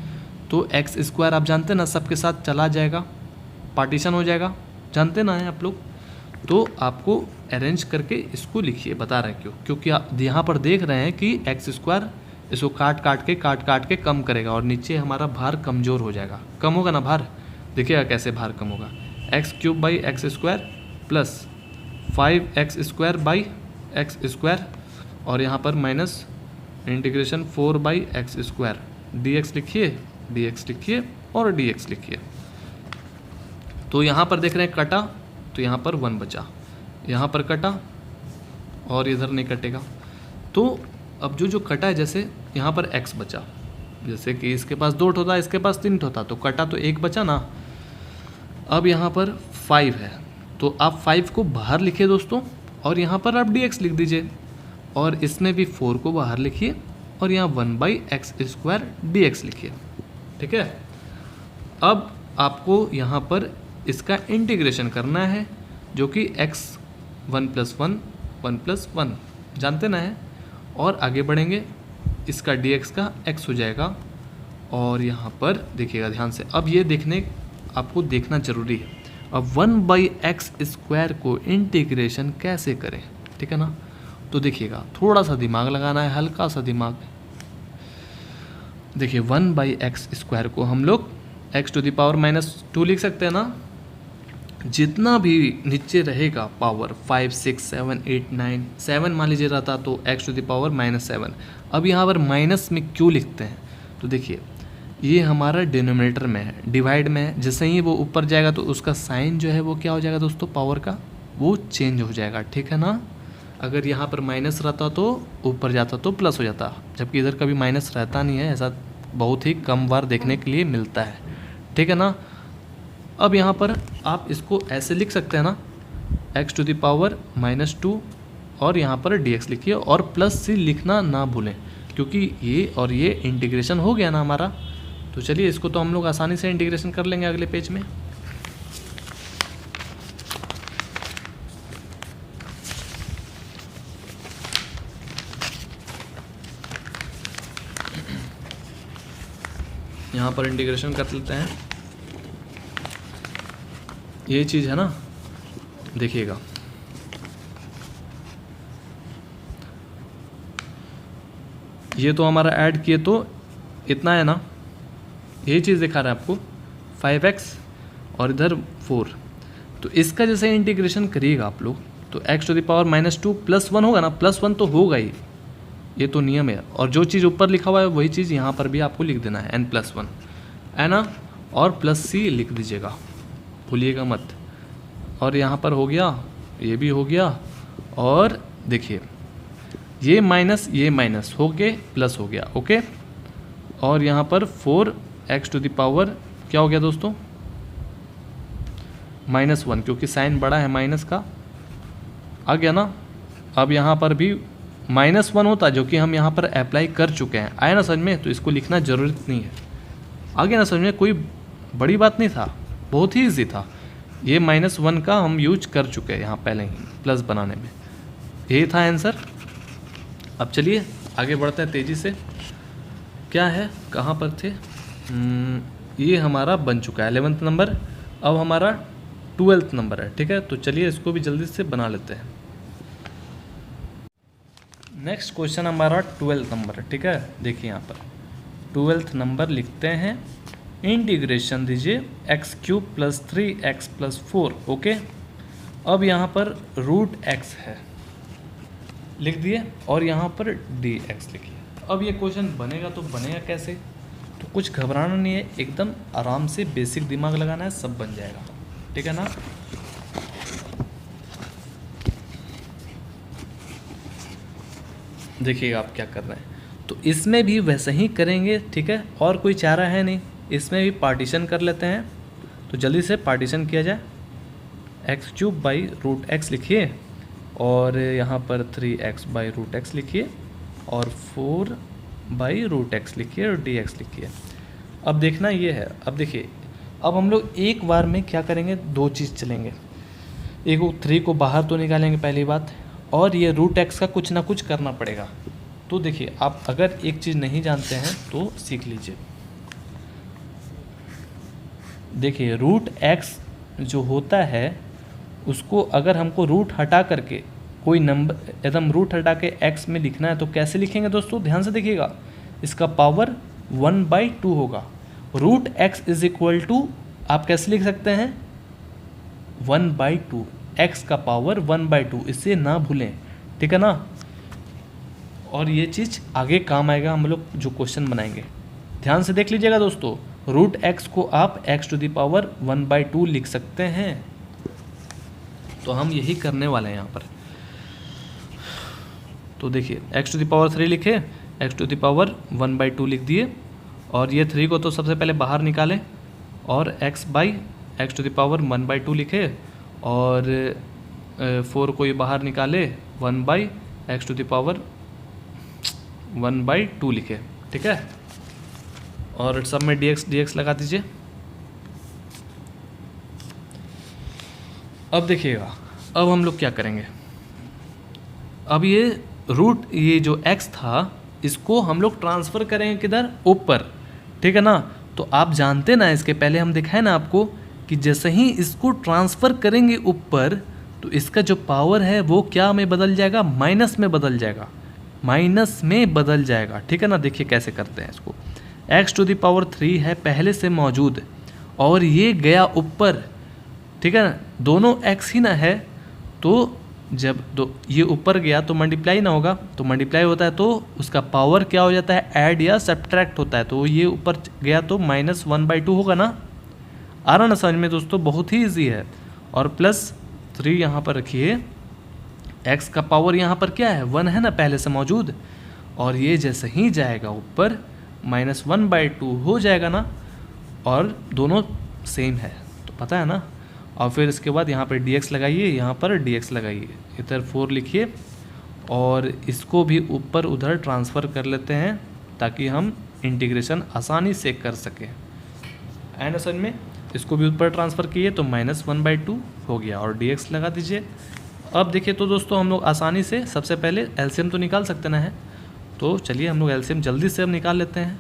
[SPEAKER 1] तो x² आप जानते ना सबके साथ चला जाएगा, पार्टीशन हो जाएगा, जानते ना है आप लोग। तो आपको अरेंज करके इसको लिखिए, बता रहे हैं क्यों, क्योंकि आप यहाँ पर देख रहे हैं कि x² इसको काट के कम करेगा और नीचे हमारा भार कमज़ोर हो जाएगा, कम होगा ना भार, देखिएगा कैसे भार कम होगा। x³ + 5x² और यहाँ पर माइनस इंटीग्रेशन 4/x² dx लिखिए और dx लिखिए। तो यहाँ पर देख रहे हैं कटा, तो यहाँ पर 1 बचा, यहाँ पर कटा और इधर नहीं कटेगा। तो अब जो कटा है, जैसे यहाँ पर x बचा, जैसे कि इसके पास 2 होता, इसके पास 3 होता, तो कटा तो 1 बचा ना। अब यहाँ पर 5 है, तो आप 5 को बाहर लिखिए दोस्तों, और यहाँ पर आप dx लिख दीजिए, और इसमें भी 4 को बाहर लिखिए और यहाँ 1/x² dx लिखिए, ठीक है। अब आपको यहाँ पर इसका इंटीग्रेशन करना है, जो कि x1 + 1 1 + 1 जानते ना है, और आगे बढ़ेंगे, इसका dx का x हो जाएगा, और यहाँ पर देखिएगा ध्यान से, अब ये आपको देखना ज़रूरी है। अब 1/x² को इंटीग्रेशन कैसे करें, ठीक है ना। तो देखिएगा थोड़ा सा दिमाग लगाना है, हल्का सा दिमाग। देखिए 1/x² को हम लोग x⁻² लिख सकते हैं ना, जितना भी नीचे रहेगा पावर 5 6 7 8 9 7 मान लीजिए रहता, तो x⁻−7। अब यहाँ पर माइनस में क्यों लिखते हैं, तो देखिए ये हमारा डिनोमिनेटर में है, डिवाइड में है, जैसे ही वो ऊपर जाएगा तो उसका साइन जो है वो क्या हो जाएगा दोस्तों, पावर का वो चेंज हो जाएगा, ठीक है ना। अगर यहाँ पर माइनस रहता तो ऊपर जाता तो प्लस हो जाता, जबकि इधर कभी माइनस रहता नहीं है, ऐसा बहुत ही कम बार देखने के लिए मिलता है, ठीक है ना। अब यहाँ पर आप इसको ऐसे लिख सकते हैं ना, x⁻−2 और यहाँ पर dx लिखिए, और +c लिखना ना भूलें, क्योंकि ये और ये इंटीग्रेशन हो गया ना हमारा। तो चलिए इसको तो हम लोग आसानी से इंटीग्रेशन कर लेंगे अगले पेज में। यहाँ पर इंटीग्रेशन कर लेते हैं, ये चीज़ है ना, देखिएगा ये तो हमारा ऐड किए तो इतना है ना, यही चीज़ दिखा रहा है आपको 5x और इधर 4। तो इसका जैसे इंटीग्रेशन करिएगा आप लोग, तो x⁻−2 + 1 होगा ना, +1 तो होगा ही, ये तो नियम है, और जो चीज़ ऊपर लिखा हुआ है वही चीज़ यहाँ पर भी आपको लिख देना है, n+1 है ना, और +c लिख दीजिएगा, भूलिएगा मत। और यहाँ पर हो गया, ये भी हो गया, और देखिए ये माइनस हो के प्लस हो गया, ओके। और यहाँ पर 4x टू द पावर क्या हो गया दोस्तों, -1, क्योंकि साइन बड़ा है माइनस का, आ गया ना। अब यहाँ पर भी -1 होता, जो कि हम यहाँ पर अप्लाई कर चुके हैं, आया ना समझ में, तो इसको लिखना ज़रूरत नहीं है। आ गया ना समझ में, कोई बड़ी बात नहीं था, बहुत ही ईजी था। ये -1 का हम यूज कर चुके हैं यहाँ पहले ही प्लस बनाने में, यही था आंसर। अब चलिए आगे बढ़ते हैं तेज़ी से। क्या है, कहाँ पर थे, ये हमारा बन चुका है 11th नंबर। अब हमारा 12th नंबर है, ठीक है। तो चलिए इसको भी जल्दी से बना लेते हैं। नेक्स्ट क्वेश्चन हमारा 12th नंबर है, ठीक है। देखिए यहाँ पर 12th नंबर लिखते हैं, इंटीग्रेशन दीजिए x³ + 3x + 4, ओके। अब यहाँ पर √x है, लिख दिए, और यहाँ पर dx लिखिए। अब ये क्वेश्चन बनेगा तो बनेगा कैसे, तो कुछ घबराना नहीं है, एकदम आराम से बेसिक दिमाग लगाना है, सब बन जाएगा, ठीक है ना। देखिएगा आप क्या कर रहे हैं, तो इसमें भी वैसे ही करेंगे, ठीक है, और कोई चारा है नहीं। इसमें भी पार्टीशन कर लेते हैं, तो जल्दी से पार्टीशन किया जाए। x³ / √x लिखिए, और यहाँ पर 3x / √x लिखिए, और 4 / √x लिखिए, और dx लिखिए। अब देखना ये है, अब देखिए, अब हम लोग एक बार में क्या करेंगे, दो चीज़ चलेंगे। एक 3 को बाहर तो निकालेंगे पहली बात, और ये √x का कुछ ना कुछ करना पड़ेगा। तो देखिए, आप अगर एक चीज़ नहीं जानते हैं तो सीख लीजिए। देखिए √x जो होता है, उसको अगर हमको रूट हटा करके कोई नंबर एकदम रूट हटा के x में लिखना है, तो कैसे लिखेंगे दोस्तों, ध्यान से देखिएगा। इसका पावर 1/2 होगा। √x = आप कैसे लिख सकते हैं, 1/2, x का पावर 1/2, इससे ना भूलें, ठीक है ना। और ये चीज़ आगे काम आएगा, हम लोग जो क्वेश्चन बनाएंगे। ध्यान से देख लीजिएगा दोस्तों, √x को आप x टू द पावर 1/2 लिख सकते हैं। तो हम यही करने वाले हैं यहाँ पर। तो देखिए x टू द पावर 3 लिखे, x टू द पावर 1/2 लिख दिए, और ये 3 को तो सबसे पहले बाहर निकालें, और x टू द पावर 1/2 लिखे, और 4 को ये बाहर निकाले, 1/x टू द पावर 1/2 लिखे, ठीक है। और सब में dx लगा दीजिए। अब देखिएगा, अब हम लोग क्या करेंगे, अब ये जो x था, इसको हम लोग ट्रांसफ़र करेंगे किधर, ऊपर, ठीक है ना। तो आप जानते ना, इसके पहले हम दिखाए ना आपको कि जैसे ही इसको ट्रांसफ़र करेंगे ऊपर, तो इसका जो पावर है वो क्या में बदल जाएगा, माइनस में बदल जाएगा, माइनस में बदल जाएगा, ठीक है ना। देखिए कैसे करते हैं इसको, x टू द पावर 3 है पहले से मौजूद, और ये गया ऊपर, ठीक है ना, दोनों x ही ना है, तो जब ये ऊपर गया तो मल्टीप्लाई ना होगा, तो मल्टीप्लाई होता है तो उसका पावर क्या हो जाता है, ऐड या सब्ट्रैक्ट होता है। तो ये ऊपर गया तो -1/2 होगा ना। आ रहा ना समझ में दोस्तों, बहुत ही ईजी है। और +3 यहाँ पर रखिए, x का पावर यहाँ पर क्या है, 1 है ना पहले से मौजूद, और ये जैसे ही जाएगा ऊपर -1/2 हो जाएगा ना, और दोनों सेम है, तो पता है ना। और फिर इसके बाद यहाँ पर dx लगाइए, यहाँ पर dx लगाइए, इधर 4 लिखिए, और इसको भी ऊपर उधर ट्रांसफ़र कर लेते हैं, ताकि हम इंटीग्रेशन आसानी से कर सकें। एंड असल में इसको भी ऊपर ट्रांसफ़र किए तो -1/2 हो गया, और dx लगा दीजिए। अब देखिए तो दोस्तों, हम लोग आसानी से सबसे पहले एलसीएम तो निकाल सकते ना है, तो चलिए हम लोग एलसीएम जल्दी से अब निकाल लेते हैं।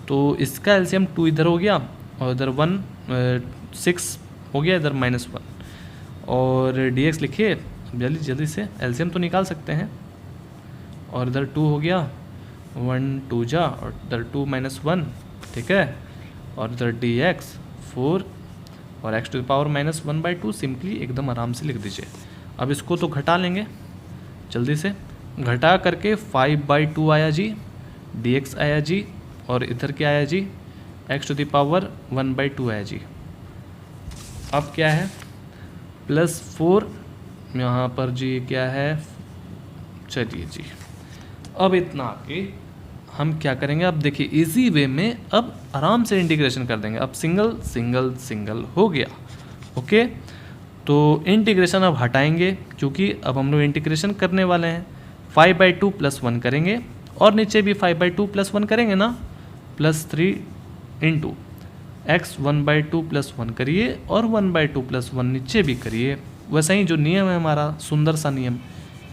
[SPEAKER 1] तो इसका एलसीएम 2 इधर हो गया, और इधर 6 हो गया, इधर -1, और dx लिखिए। जल्दी से एलसीएम तो निकाल सकते हैं, और इधर 2 हो गया, 1 2 जा, और इधर 2 -1, ठीक है, और इधर dx 4, और x to the power -1/2 simply एकदम आराम से लिख दीजिए। अब इसको तो घटा लेंगे, जल्दी से घटा करके 5/2 आया जी, dx आया जी, और इधर क्या आया जी, x टू द पावर 1/2 आया जी। अब क्या है, +4 यहाँ पर जी क्या है, चलिए जी, अब इतना आके हम क्या करेंगे, अब देखिए इजी वे में अब आराम से इंटीग्रेशन कर देंगे। अब सिंगल सिंगल सिंगल हो गया। ओके, तो इंटीग्रेशन अब हटाएंगे क्योंकि अब हम लोग इंटीग्रेशन करने वाले हैं। 5/2 + 1 करेंगे और नीचे भी 5/2 + 1 करेंगे ना, +3 इंटू x 1/2 + 1 करिए और 1/2 + 1 नीचे भी करिए। वैसे ही जो नियम है हमारा, सुंदर सा नियम,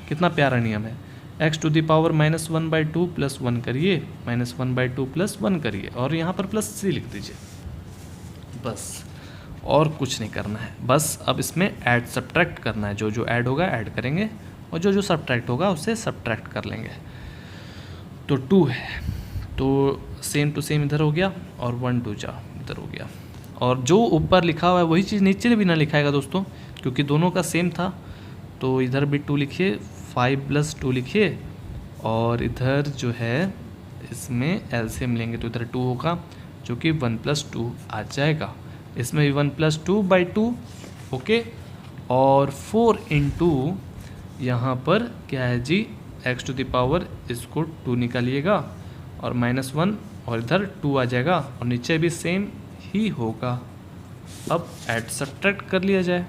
[SPEAKER 1] कितना प्यारा नियम है, x टू द पावर -1/2 + 1 करिए, -1/2 + 1 करिए और यहाँ पर +c लिख दीजिए। बस और कुछ नहीं करना है, बस अब इसमें ऐड सब्ट्रैक्ट करना है। जो जो ऐड होगा ऐड करेंगे और जो जो सब्ट्रैक्ट होगा उससे सब्ट्रैक्ट कर लेंगे। तो 2 है तो सेम टू सेम इधर हो गया और 1 2 जा इधर हो गया। और जो ऊपर लिखा हुआ है वही चीज़ नीचे भी ना लिखाएगा दोस्तों, क्योंकि दोनों का सेम था। तो इधर भी 2 लिखिए, 5 + 2 लिखिए और इधर जो है इसमें एलसीएम लेंगे तो इधर 2 होगा, जो कि 1 + 2 आ जाएगा। इसमें भी 1 + 2/2। ओके, और 4 इंटू यहाँ पर क्या है जी, x टू द पावर, इसको 2 निकालिएगा और -1 और इधर 2 आ जाएगा और नीचे भी सेम ही होगा। अब ऐड सब्ट्रैक्ट कर लिया जाए,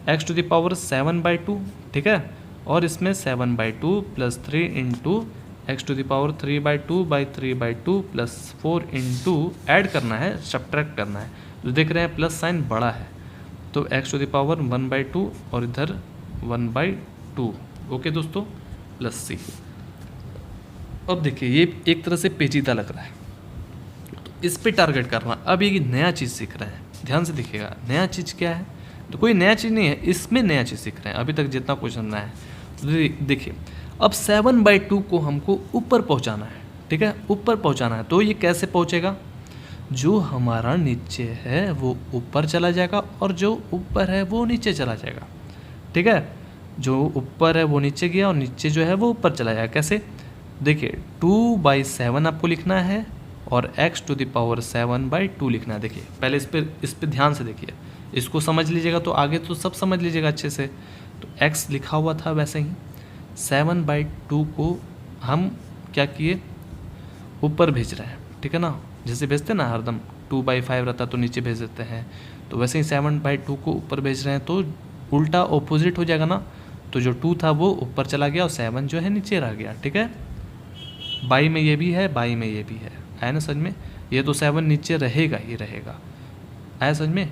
[SPEAKER 1] x टू द पावर 7/2, ठीक है, और इसमें 7/2 + 3 into x to the power 3/2/3/2 + 4 into add करना है, सब्ट्रैक्ट करना है। तो देख रहे हैं प्लस साइन बड़ा है, तो x टू द पावर 1/2 और इधर 1/2। ओके दोस्तों, +c। अब देखिए ये एक तरह से पेचीदा लग रहा है, तो इस पे टारगेट करना। अब ये नया चीज़ सीख रहे हैं, ध्यान से देखिएगा। नया चीज़ क्या है, तो कोई नया चीज़ नहीं है, इसमें नया चीज़ सीख रहे हैं। अभी तक जितना क्वेश्चन रहा है, तो देखिए अब 7/2 को हमको ऊपर पहुंचाना है, ठीक है, ऊपर पहुंचाना है। तो ये कैसे पहुंचेगा, जो हमारा नीचे है वो ऊपर चला जाएगा और जो ऊपर है वो नीचे चला जाएगा, ठीक है। जो ऊपर है वो नीचे गया और नीचे जो है वो ऊपर चला जाएगा। कैसे, देखिए 2/7 आपको लिखना है और x टू द पावर 7/2 लिखना है। देखिए पहले इस पे ध्यान से देखिए, इसको समझ लीजिएगा तो आगे तो सब समझ लीजिएगा अच्छे से। तो x लिखा हुआ था वैसे ही 7/2 को हम क्या किए, ऊपर भेज रहे हैं, ठीक है ना। जैसे भेजते हैं ना हरदम, 2/5 रहता तो नीचे भेज देते हैं, तो वैसे ही 7/2 को ऊपर भेज रहे हैं, तो उल्टा ऑपोजिट हो जाएगा ना। तो जो 2 था वो ऊपर चला गया और 7 जो है नीचे रह गया, ठीक है। बाई में ये भी है, बाई में ये भी है, आया ना समझ में। ये तो 7 नीचे रहेगा ही रहेगा, आया समझ में।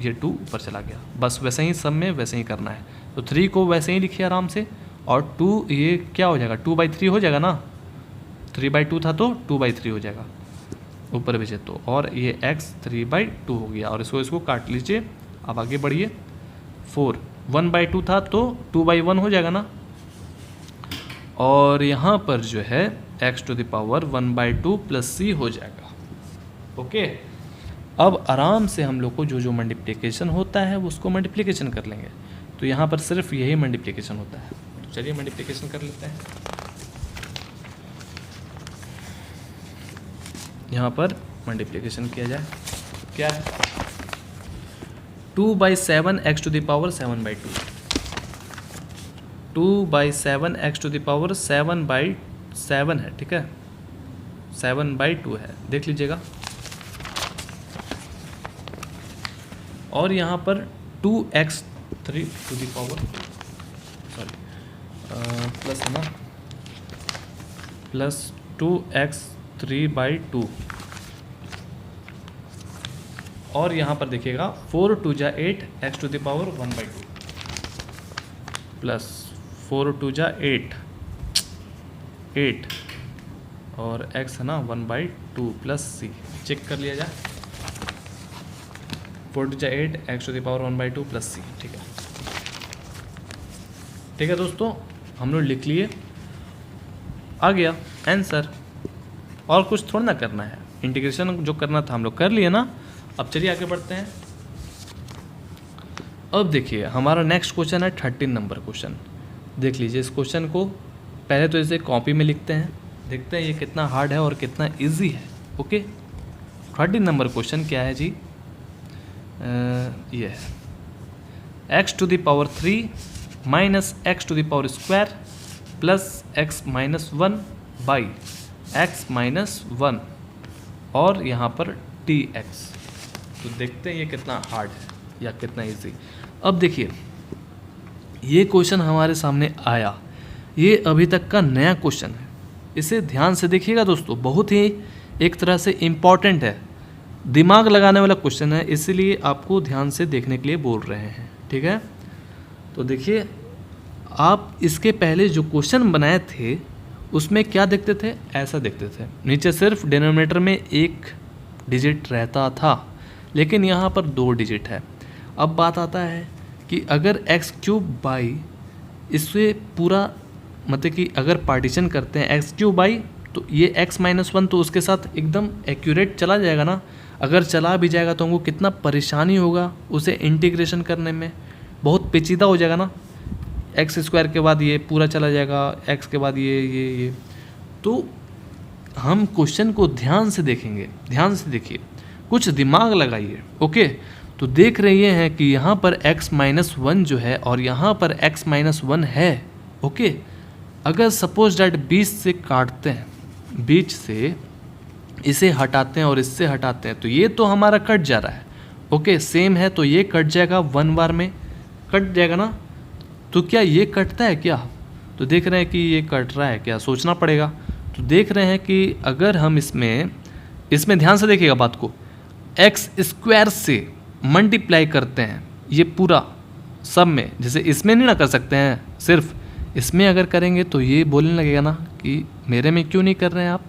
[SPEAKER 1] ये 2 ऊपर चला गया, बस वैसे ही सब में वैसे ही करना है। तो 3 को वैसे ही लिखिए आराम से, और 2 ये क्या हो जाएगा, 2/3 हो जाएगा ना। 3/2 था तो 2/3 हो जाएगा ऊपर भेजे तो, और ये x 3/2 हो गया। और इसको काट लीजिए, अब आगे बढ़िए। 4 1/2 था तो 2/1 हो जाएगा ना। और यहाँ पर जो है x to the power 1/2 + c हो जाएगा। ओके, अब आराम से हम लोग को जो जो मल्टीप्लिकेशन होता है उसको मल्टीप्लिकेशन कर लेंगे। तो यहाँ पर सिर्फ यही मल्टीप्लिकेशन होता है, तो चलिए मल्टीप्लिकेशन कर लेते हैं। यहाँ पर मल्टीप्लिकेशन किया जाए, क्या है, 2/7 x to the power 7/2, 2/7 x to the power 7/7 है, ठीक है, 7/2 है, देख लीजिएगा। और यहाँ पर 2x 3 to the power, sorry plus है ना, प्लस 2x 3/2। और यहाँ पर देखिएगा 4 2 जा 8 x to the power 1/2 plus 4 2 जा 8 और x है ना 1/2 प्लस c, चेक कर लिया जाए। 4 2 जा 8 x to the power 1/2 plus c, ठीक है, ठीक है दोस्तों, हम लोग लिख लिए, आ गया आंसर। और कुछ थोड़ा ना करना है, इंटीग्रेशन जो करना था हम लोग कर लिए ना। अब चलिए आगे बढ़ते हैं। अब देखिए हमारा नेक्स्ट क्वेश्चन है 13 नंबर क्वेश्चन। देख लीजिए इस क्वेश्चन को, पहले तो इसे कॉपी में लिखते हैं, देखते हैं ये कितना हार्ड है और कितना इजी है। ओके, 13 नंबर क्वेश्चन क्या है जी, ये है x to the power 3 minus x to the power square plus x - 1 by x minus 1 और यहाँ पर dx। तो देखते हैं ये कितना हार्ड है या कितना इजी। अब देखिए ये क्वेश्चन हमारे सामने आया, ये अभी तक का नया क्वेश्चन है, इसे ध्यान से देखिएगा दोस्तों, बहुत ही एक तरह से इम्पॉर्टेंट है, दिमाग लगाने वाला क्वेश्चन है, इसीलिए आपको ध्यान से देखने के लिए बोल रहे हैं, ठीक है। तो देखिए आप इसके पहले जो क्वेश्चन बनाए थे उसमें क्या देखते थे, ऐसा देखते थे, नीचे सिर्फ डिनोमिनेटर में एक डिजिट रहता था, लेकिन यहाँ पर 2 डिजिट है। अब बात आता है कि अगर एक्स क्यूब बाई, इससे पूरा मतलब कि अगर पार्टीशन करते हैं एक्स क्यूब बाई, तो ये x माइनस 1 तो उसके साथ एकदम एक्यूरेट चला जाएगा ना। अगर चला भी जाएगा तो हमको कितना परेशानी होगा उसे इंटीग्रेशन करने में, बहुत पेचीदा हो जाएगा ना। एक्स स्क्वायर के बाद ये पूरा चला जाएगा, एक्स के बाद ये। तो हम क्वेश्चन को ध्यान से देखेंगे, ध्यान से देखिए, कुछ दिमाग लगाइए, ओके। तो देख रहे हैं कि यहाँ पर x माइनस 1 जो है और यहाँ पर x माइनस 1 है, ओके। अगर सपोज डैट बीच से काटते हैं, बीच से इसे हटाते हैं और इससे हटाते हैं, तो ये तो हमारा कट जा रहा है, ओके, सेम है, तो ये कट जाएगा 1 बार में, कट जाएगा ना। तो क्या ये कटता है क्या, तो देख रहे हैं कि ये कट रहा है क्या, सोचना पड़ेगा। तो देख रहे हैं कि अगर हम इसमें ध्यान से देखिएगा बात को, एक्स स्क्वायर से मल्टीप्लाई करते हैं ये पूरा सब में, जैसे इसमें नहीं ना कर सकते हैं, सिर्फ इसमें अगर करेंगे तो ये बोलने लगेगा ना कि मेरे में क्यों नहीं कर रहे हैं आप।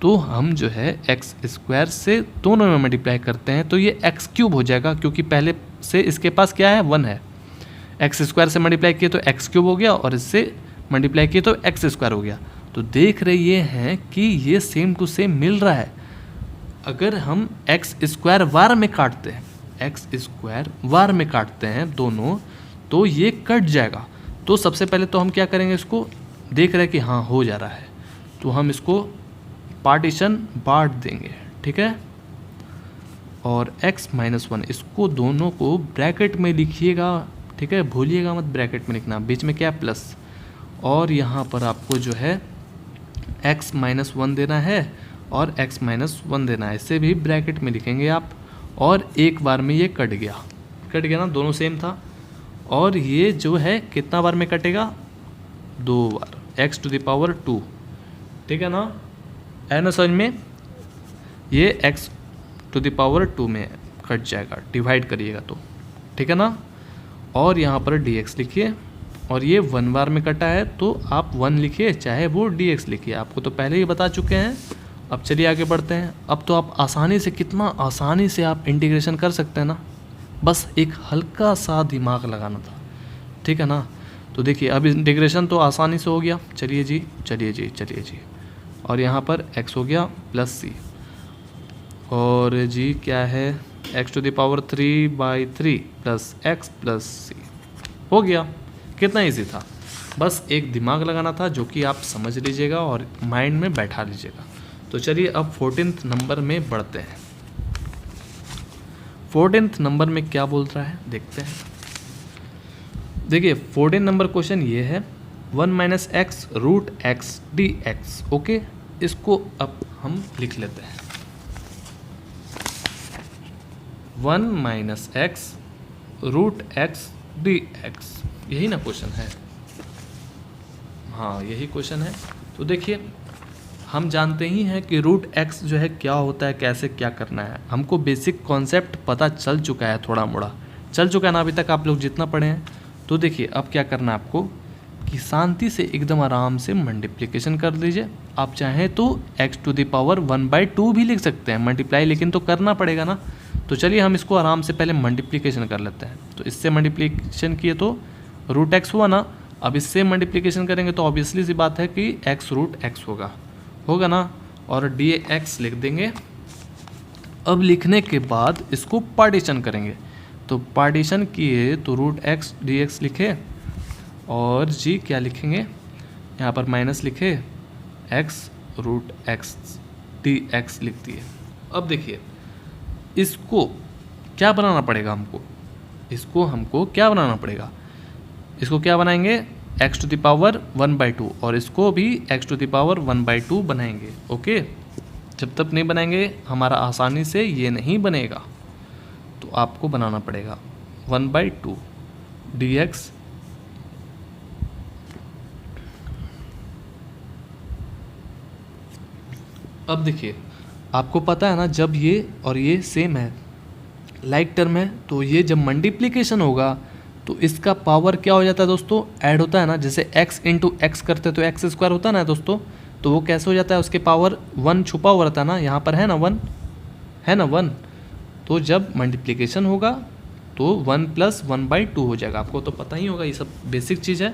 [SPEAKER 1] तो हम जो है एक्स स्क्वायर से दोनों में मल्टीप्लाई करते हैं तो ये एक्स क्यूब हो जाएगा, क्योंकि पहले से इसके पास क्या है, 1 है। एक्स स्क्वायर से मल्टीप्लाई किए तो एक्स क्यूब हो गया और इससे मल्टीप्लाई किए तो एक्स स्क्वायर हो गया। तो देख रहे ये हैं कि ये सेम टू सेम मिल रहा है। अगर हम एक्स स्क्वायर वार में काटते हैं, एक्स स्क्वायर वार में काटते हैं दोनों, तो ये कट जाएगा। तो सबसे पहले तो हम क्या करेंगे, इसको देख रहे हैं कि हाँ हो जा रहा है, तो हम इसको पार्टीशन बांट देंगे, ठीक है। और x माइनस 1 इसको दोनों को ब्रैकेट में लिखिएगा, ठीक है, भूलिएगा मत ब्रैकेट में लिखना, बीच में क्या प्लस, और यहाँ पर आपको जो है x माइनस 1 देना है और x माइनस 1 देना है, इसे भी ब्रैकेट में लिखेंगे आप। और एक बार में ये कट गया ना, दोनों सेम था। और ये जो है कितना बार में कटेगा, 2 बार, x टू द पावर 2, ठीक है ना, है ना समझ में। ये x टू द पावर 2 में कट जाएगा, डिवाइड करिएगा तो, ठीक है ना। और यहाँ पर dx लिखिए, और ये 1 बार में कटा है तो आप 1 लिखिए, चाहे वो dx लिखिए, आपको तो पहले ही बता चुके हैं। अब चलिए आगे बढ़ते हैं। अब तो आप आसानी से, कितना आसानी से आप इंटीग्रेशन कर सकते हैं ना, बस एक हल्का सा दिमाग लगाना था, ठीक है ना। तो देखिए अब इंटीग्रेशन तो आसानी से हो गया, चलिए जी। और यहाँ पर x हो गया प्लस c, और जी क्या है, x to the power 3/3 plus x plus c हो गया। कितना इजी था, बस एक दिमाग लगाना था, जो कि आप समझ लीजिएगा और माइंड में बैठा लीजिएगा। तो चलिए अब 14th नंबर में बढ़ते हैं। 14th नंबर में क्या बोल रहा है देखते हैं। देखिए 14 नंबर क्वेश्चन ये है, 1 minus x root x d x, okay. इसको अब हम लिख लेते हैं, 1 minus x root x d x, यही ना क्वेश्चन है, हाँ यही क्वेश्चन है। तो देखिए हम जानते ही हैं कि रूट एक्स जो है क्या होता है, कैसे क्या करना है, हमको बेसिक कॉन्सेप्ट पता चल चुका है, थोड़ा मोड़ा चल चुका है ना अभी तक आप लोग जितना पढ़े हैं। तो देखिए अब क्या करना है आपको कि शांति से एकदम आराम से मल्टीप्लिकेशन कर दीजिए। आप चाहें तो x टू द पावर 1/2 भी लिख सकते हैं मल्टीप्लाई, लेकिन तो करना पड़ेगा ना। तो चलिए हम इसको आराम से पहले मल्टीप्लिकेशन कर लेते हैं। तो इससे मल्टीप्लिकेशन किए तो रूट एक्स हुआ ना, अब इससे मल्टीप्लिकेशन करेंगे तो ऑब्वियसली सी बात है कि x रूट एक्स होगा ना, और dx लिख देंगे। अब लिखने के बाद इसको पार्टीशन करेंगे, तो पार्टीशन किए तो रूट एक्स dx लिखे, और जी क्या लिखेंगे, यहाँ पर माइनस लिखे, x रूट एक्स dx लिख दिए। अब देखिए इसको क्या बनाना पड़ेगा हमको, इसको क्या बनाएंगे, एक्स टू द पावर 1/2 और इसको भी एक्स टू द पावर 1/2 बनाएंगे। ओके, जब तक नहीं बनाएंगे हमारा आसानी से ये नहीं बनेगा, तो आपको बनाना पड़ेगा 1/2 dx अब देखिए आपको पता है ना, जब ये और ये सेम है, लाइक टर्म है, तो ये जब मल्टीप्लिकेशन होगा तो इसका पावर क्या हो जाता है दोस्तों, ऐड होता है ना। जैसे x इंटू एक्स करते तो एक्स स्क्वायर होता है ना दोस्तों, तो वो कैसे हो जाता है, उसके पावर 1 छुपा हुआ रहता है ना, यहाँ पर है ना 1, है ना 1। तो जब मल्टीप्लिकेशन होगा तो 1 + 1/2 हो जाएगा। आपको तो पता ही होगा, ये सब बेसिक चीज़ है।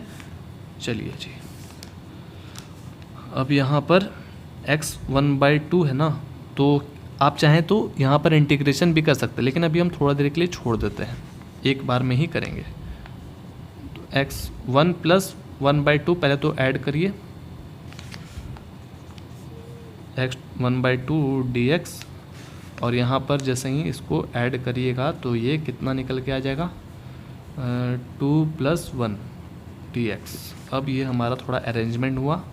[SPEAKER 1] चलिए जी, अब यहाँ पर x 1/2 है ना, तो आप चाहें तो यहाँ पर इंटीग्रेशन भी कर सकते हैं, लेकिन अभी हम थोड़ा देर के लिए छोड़ देते हैं, एक बार में ही करेंगे। तो x 1 + 1/2 पहले तो ऐड करिए, x 1/2 dx, और यहाँ पर जैसे ही इसको ऐड करिएगा तो ये कितना निकल के आ जाएगा, 2 + 1 dx। अब ये हमारा थोड़ा अरेंजमेंट हुआ,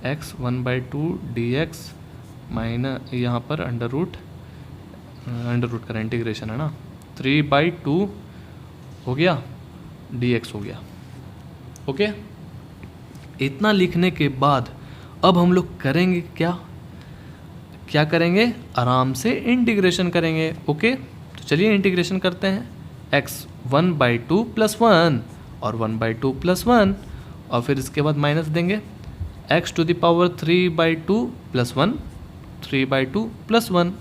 [SPEAKER 1] x 1/2 dx माइनस यहाँ पर अंडर रूट का इंटीग्रेशन है ना, 3/2 हो गया, dx हो गया। ओके, इतना लिखने के बाद अब हम लोग करेंगे क्या करेंगे, आराम से इंटीग्रेशन करेंगे। ओके, तो चलिए इंटीग्रेशन करते हैं। x 1/2 + 1 और 1/2 + 1, और फिर इसके बाद माइनस देंगे, x टू द पावर 3/2 + 1, 3/2 + 1।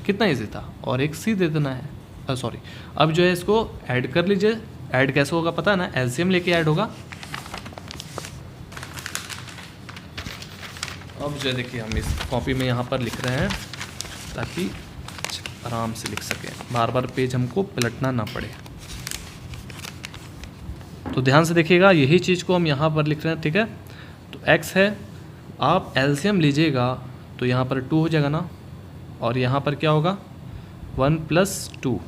[SPEAKER 1] कितना इजी था, और एक c दे देना है, सॉरी। अब जो है इसको ऐड कर लीजिए। ऐड कैसे होगा पता है ना, एलसीएम लेके ऐड होगा। अब जो है देखिए हम इस कॉपी में यहाँ पर लिख रहे हैं ताकि आराम से लिख सकें, बार बार पेज हमको पलटना ना पड़े। तो ध्यान से देखिएगा, यही चीज़ को हम यहाँ पर लिख रहे हैं, ठीक है। तो x है, आप एलसीएम लीजिएगा तो यहाँ पर 2 हो जाएगा ना, और यहाँ पर क्या होगा 1 + 2।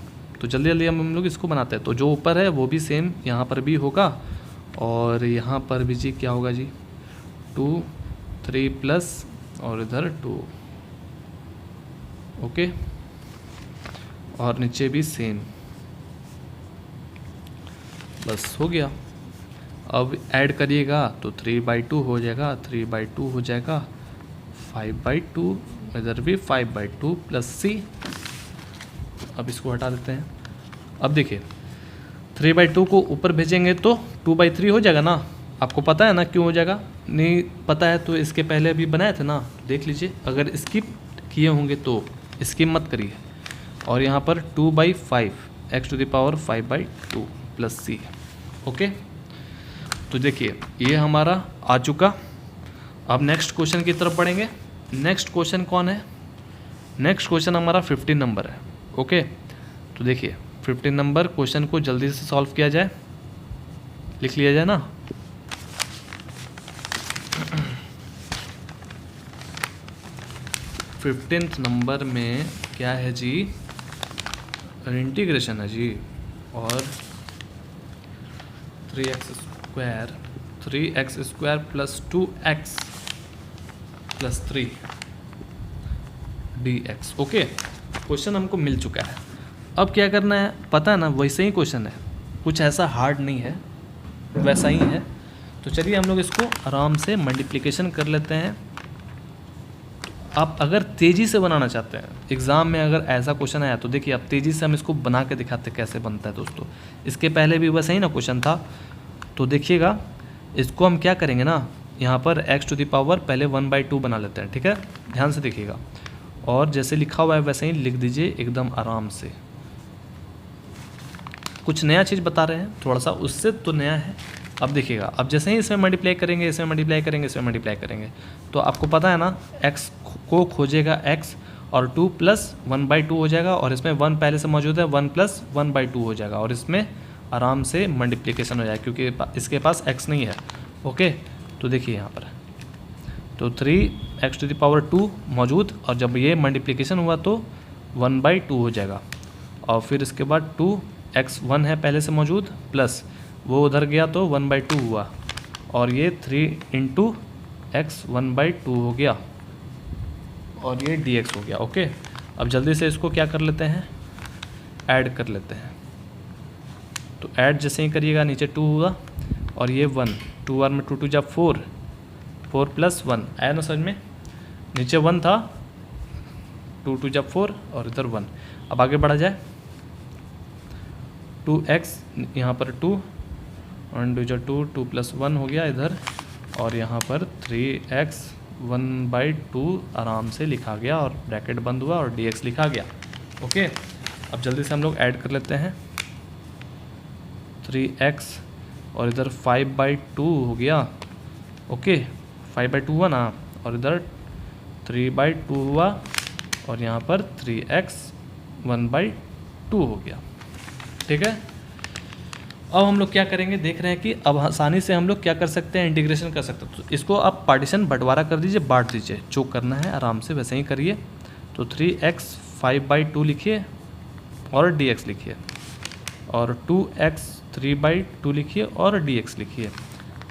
[SPEAKER 1] तो जल्दी जल्दी हम लोग इसको बनाते हैं। तो जो ऊपर है वो भी सेम यहाँ पर भी होगा, और यहाँ पर भी जी क्या होगा जी 2, 3 प्लस और इधर 2। ओके, और नीचे भी सेम, बस हो गया। अब ऐड करिएगा तो 3/2 हो जाएगा, 3/2 हो जाएगा, 5/2, इधर भी 5/2 + c। अब इसको हटा देते हैं। अब देखिए 3/2 को ऊपर भेजेंगे तो 2/3 हो जाएगा ना। आपको पता है ना क्यों हो जाएगा, नहीं पता है तो इसके पहले अभी बनाए थे ना, देख लीजिए। अगर स्किप किए होंगे तो स्किप मत करिए। और यहाँ पर 2/5 x to the power 5/2 + c। Okay, तो देखिए ये हमारा आ चुका। अब नेक्स्ट क्वेश्चन की तरफ बढ़ेंगे। नेक्स्ट क्वेश्चन कौन है, नेक्स्ट क्वेश्चन हमारा 15 नंबर है। ओके, तो देखिए 15 नंबर क्वेश्चन को जल्दी से सॉल्व किया जाए, लिख लिया जाए ना। फिफ्टीन्थ नंबर में क्या है जी, इंटीग्रेशन है जी, और 3x² + 2x + 3 dx। Okay, question हमको मिल चुका है। अब क्या करना है पता है ना, वैसे ही क्वेश्चन है, कुछ ऐसा हार्ड नहीं है, वैसा ही है। तो चलिए हम लोग इसको आराम से मल्टीप्लिकेशन कर लेते हैं। आप अगर तेज़ी से बनाना चाहते हैं, एग्ज़ाम में अगर ऐसा क्वेश्चन आया तो देखिए आप तेज़ी से हम इसको बना के दिखाते कैसे बनता है दोस्तों। इसके पहले भी वैसा ही ना क्वेश्चन था, तो देखिएगा इसको हम क्या करेंगे ना, यहाँ पर x टू द पावर पहले 1/2 बना लेते हैं, ठीक है। ध्यान से देखिएगा, और जैसे लिखा हुआ है वैसे ही लिख दीजिए एकदम आराम से। कुछ नया चीज़ बता रहे हैं, थोड़ा सा उससे तो नया है। अब देखिएगा, अब जैसे ही इसमें मल्टीप्लाई करेंगे, इसमें मल्टीप्लाई करेंगे, इसमें मल्टीप्लाई करेंगे, तो आपको पता है ना x को खोजेगा x, और 2 + 1/2 हो जाएगा, और इसमें 1 पहले से मौजूद है, 1 + 1/2 हो जाएगा, और इसमें आराम से मल्टीप्लिकेशन हो जाएगा क्योंकि इसके पास x नहीं है। ओके, तो देखिए यहाँ पर तो 3x टू द पावर 2 मौजूद, और जब ये मल्टीप्लिकेशन हुआ तो 1/2 हो जाएगा, और फिर इसके बाद 2x 1 है पहले से मौजूद, प्लस वो उधर गया तो 1/2 हुआ, और ये 3 इंटू एक्स 1/2 हो गया और ये dx हो गया। ओके, अब जल्दी से इसको क्या कर लेते हैं, ऐड कर लेते हैं। तो ऐड जैसे ही करिएगा नीचे 2 हुआ और ये 1, 2 बार में 2 2 जा 4, 4 + 1 आया ना समझ में। नीचे 1 था, 2 2 जा 4 और इधर 1। अब आगे बढ़ा जाए, 2x यहाँ पर 2, 1 2 जा 2, 2 + 1 हो गया इधर, और यहाँ पर 3x 1/2 आराम से लिखा गया और ब्रैकेट बंद हुआ और dx लिखा गया। ओके, अब जल्दी से हम लोग ऐड कर लेते हैं। 3x और इधर 5/2 हो गया। ओके, 5/2 हुआ ना, और इधर 3/2 हुआ और यहाँ पर 3x 1/2 हो गया। ठीक है, अब हम लोग क्या करेंगे, देख रहे हैं कि अब आसानी से हम लोग क्या कर सकते हैं, इंटीग्रेशन कर सकते हैं। तो इसको आप पार्टीशन बंटवारा कर दीजिए, बांट दीजिए, जो करना है आराम से वैसे ही करिए। तो 3x 5/2 लिखिए और dx लिखिए, और 2x 3/2 लिखिए और dx लिखिए,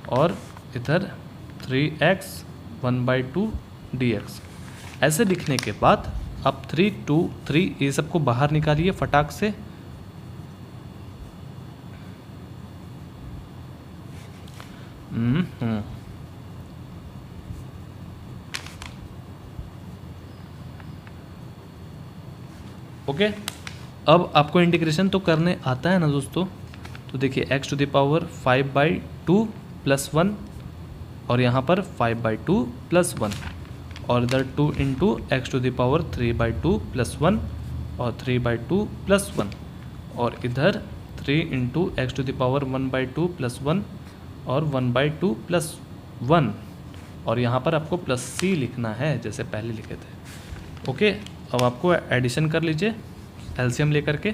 [SPEAKER 1] और इधर 3x 1/2 dx। ऐसे लिखने के बाद अब 3 2 3 ये सबको बाहर निकालिए फटाक से। ओके, अब आपको इंटीग्रेशन तो करने आता है ना दोस्तों। तो देखिए x⁴ 5/2 + 1 और यहाँ पर 5/2 + 1 और इधर 2 इंटू x⁴ 3/2 + 1 और 3/2 + 1 और इधर 3 इंटू x⁴ 1/2 + 1 और 1/2 + 1 और यहाँ पर आपको +c लिखना है जैसे पहले लिखे थे। ओके, अब आपको एडिशन कर लीजिए एलसीएम लेकर के।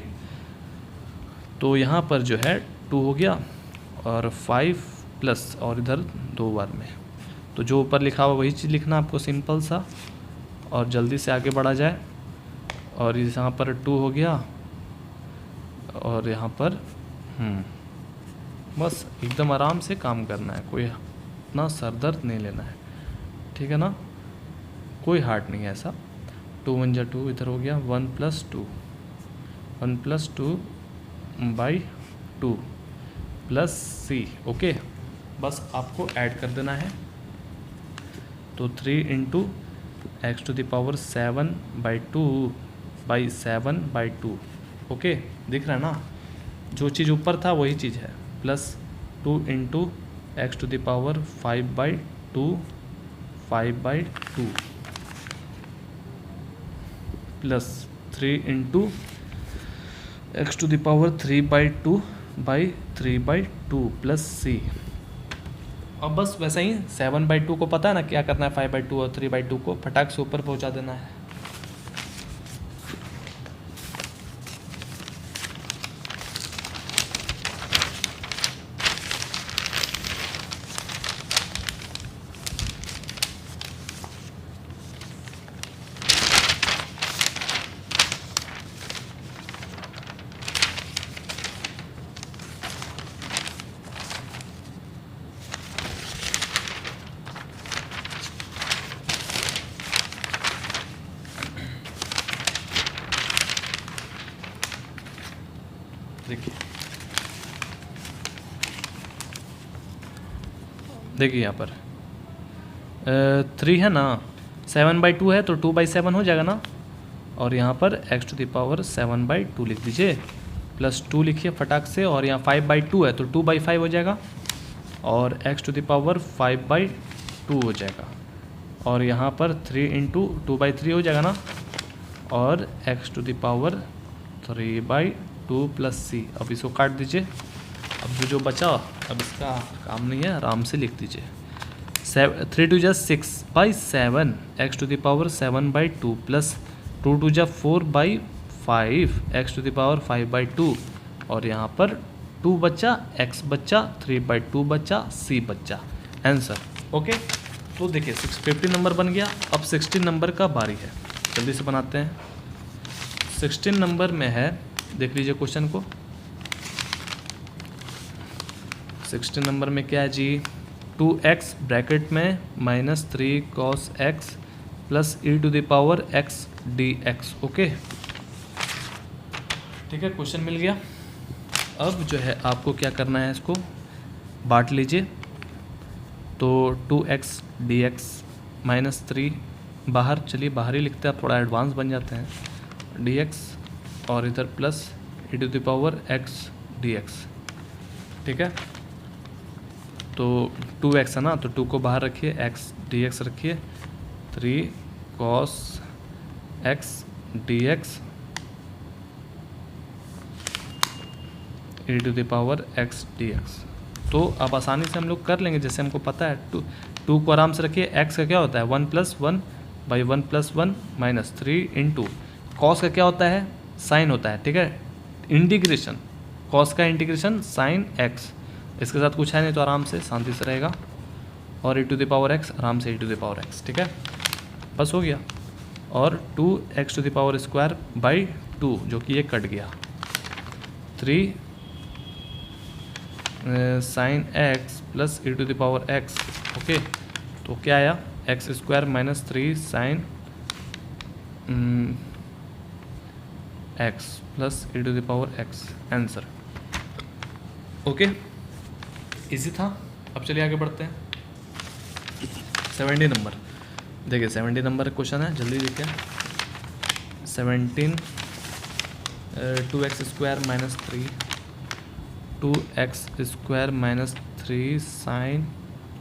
[SPEAKER 1] तो यहाँ पर जो है 2 हो गया और 5 प्लस और इधर 2 बार में, तो जो ऊपर लिखा हुआ वही चीज़ लिखना आपको, सिंपल सा। और जल्दी से आगे बढ़ा जाए, और यहाँ पर 2 हो गया और यहाँ पर बस एकदम आराम से काम करना है, कोई इतना सर दर्द नहीं लेना है, ठीक है ना, कोई हार्ड नहीं है ऐसा। 2 1 जा 2 इधर हो गया, 1 + 2 + 2/2 +c। ओके, बस आपको ऐड कर देना है। तो 3 इंटू x⁴ 7/2 ओके, दिख रहा है ना, जो चीज़ ऊपर था वही चीज़ है, plus 2 into x⁴ 5/2 plus 3 into x⁴ 3/2 plus c। अब बस वैसा ही 7/2 को पता है ना क्या करना है, 5/2 और 3/2 को फटाक से ऊपर पहुंचा देना है। देखिए यहाँ पर 3 है ना, 7/2 है तो 2/7 हो जाएगा ना, और यहाँ पर x⁴ 7/2 लिख दीजिए, प्लस 2 लिखिए फटाक से, और यहाँ 5/2 है तो 2/5 हो जाएगा, और x⁴ 5/2 हो जाएगा, और यहाँ पर 3 इंटू 2/3 हो जाएगा ना, और x⁴ 3/2 प्लस c। अब इसको काट दीजिए। अब जो बचा अब इसका काम नहीं है, आराम से लिख दीजिए। 3 2 जा 6/7 x⁴ 7/2 प्लस 2 2 जा 4/5 x⁴ 5/2 और यहाँ पर 2 बच्चा, x बच्चा, 3/2 बच्चा, c बच्चा, आंसर। ओके, तो देखिए 15 नंबर बन गया। अब 16 नंबर का बारी है, जल्दी से बनाते हैं। 16 नंबर में है, देख लीजिए क्वेश्चन को। 16 नंबर में क्या है जी, 2x ब्रैकेट में -3 cos x plus e⁻x dx। Okay, ठीक है, क्वेश्चन मिल गया। अब जो है आपको क्या करना है, इसको बांट लीजिए। तो 2x dx -3 बाहर, चलिए बाहर ही लिखते हैं, थोड़ा एडवांस बन जाते हैं, dx और इधर प्लस e⁻x dx। ठीक है, तो 2x है ना, तो 2 को बाहर रखिए, x dx रखिए, 3 cos x dx e⁻x dx। तो अब आसानी से हम लोग कर लेंगे, जैसे हमको पता है। 2 को आराम से रखिए, x का क्या होता है 1 + 1 / 1 + 1 -3 इंटू कॉस का क्या होता है, साइन होता है। ठीक है, इंटीग्रेशन कॉस का इंटीग्रेशन साइन x, इसके साथ कुछ है नहीं तो आराम से शांति से रहेगा, और e⁻x आराम से e⁻x। ठीक है, बस हो गया। और 2x² / 2 जो कि ये कट गया, 3 sin x plus e⁻x। Okay, तो क्या आया, x² - 3 sin x plus e⁻x answer. Okay, easy था। अब चलिए आगे बढ़ते हैं। 70 नंबर, देखिए 70 नंबर क्वेश्चन है, जल्दी देखिए। 17 2x² - 3 2x² - 3 साइन,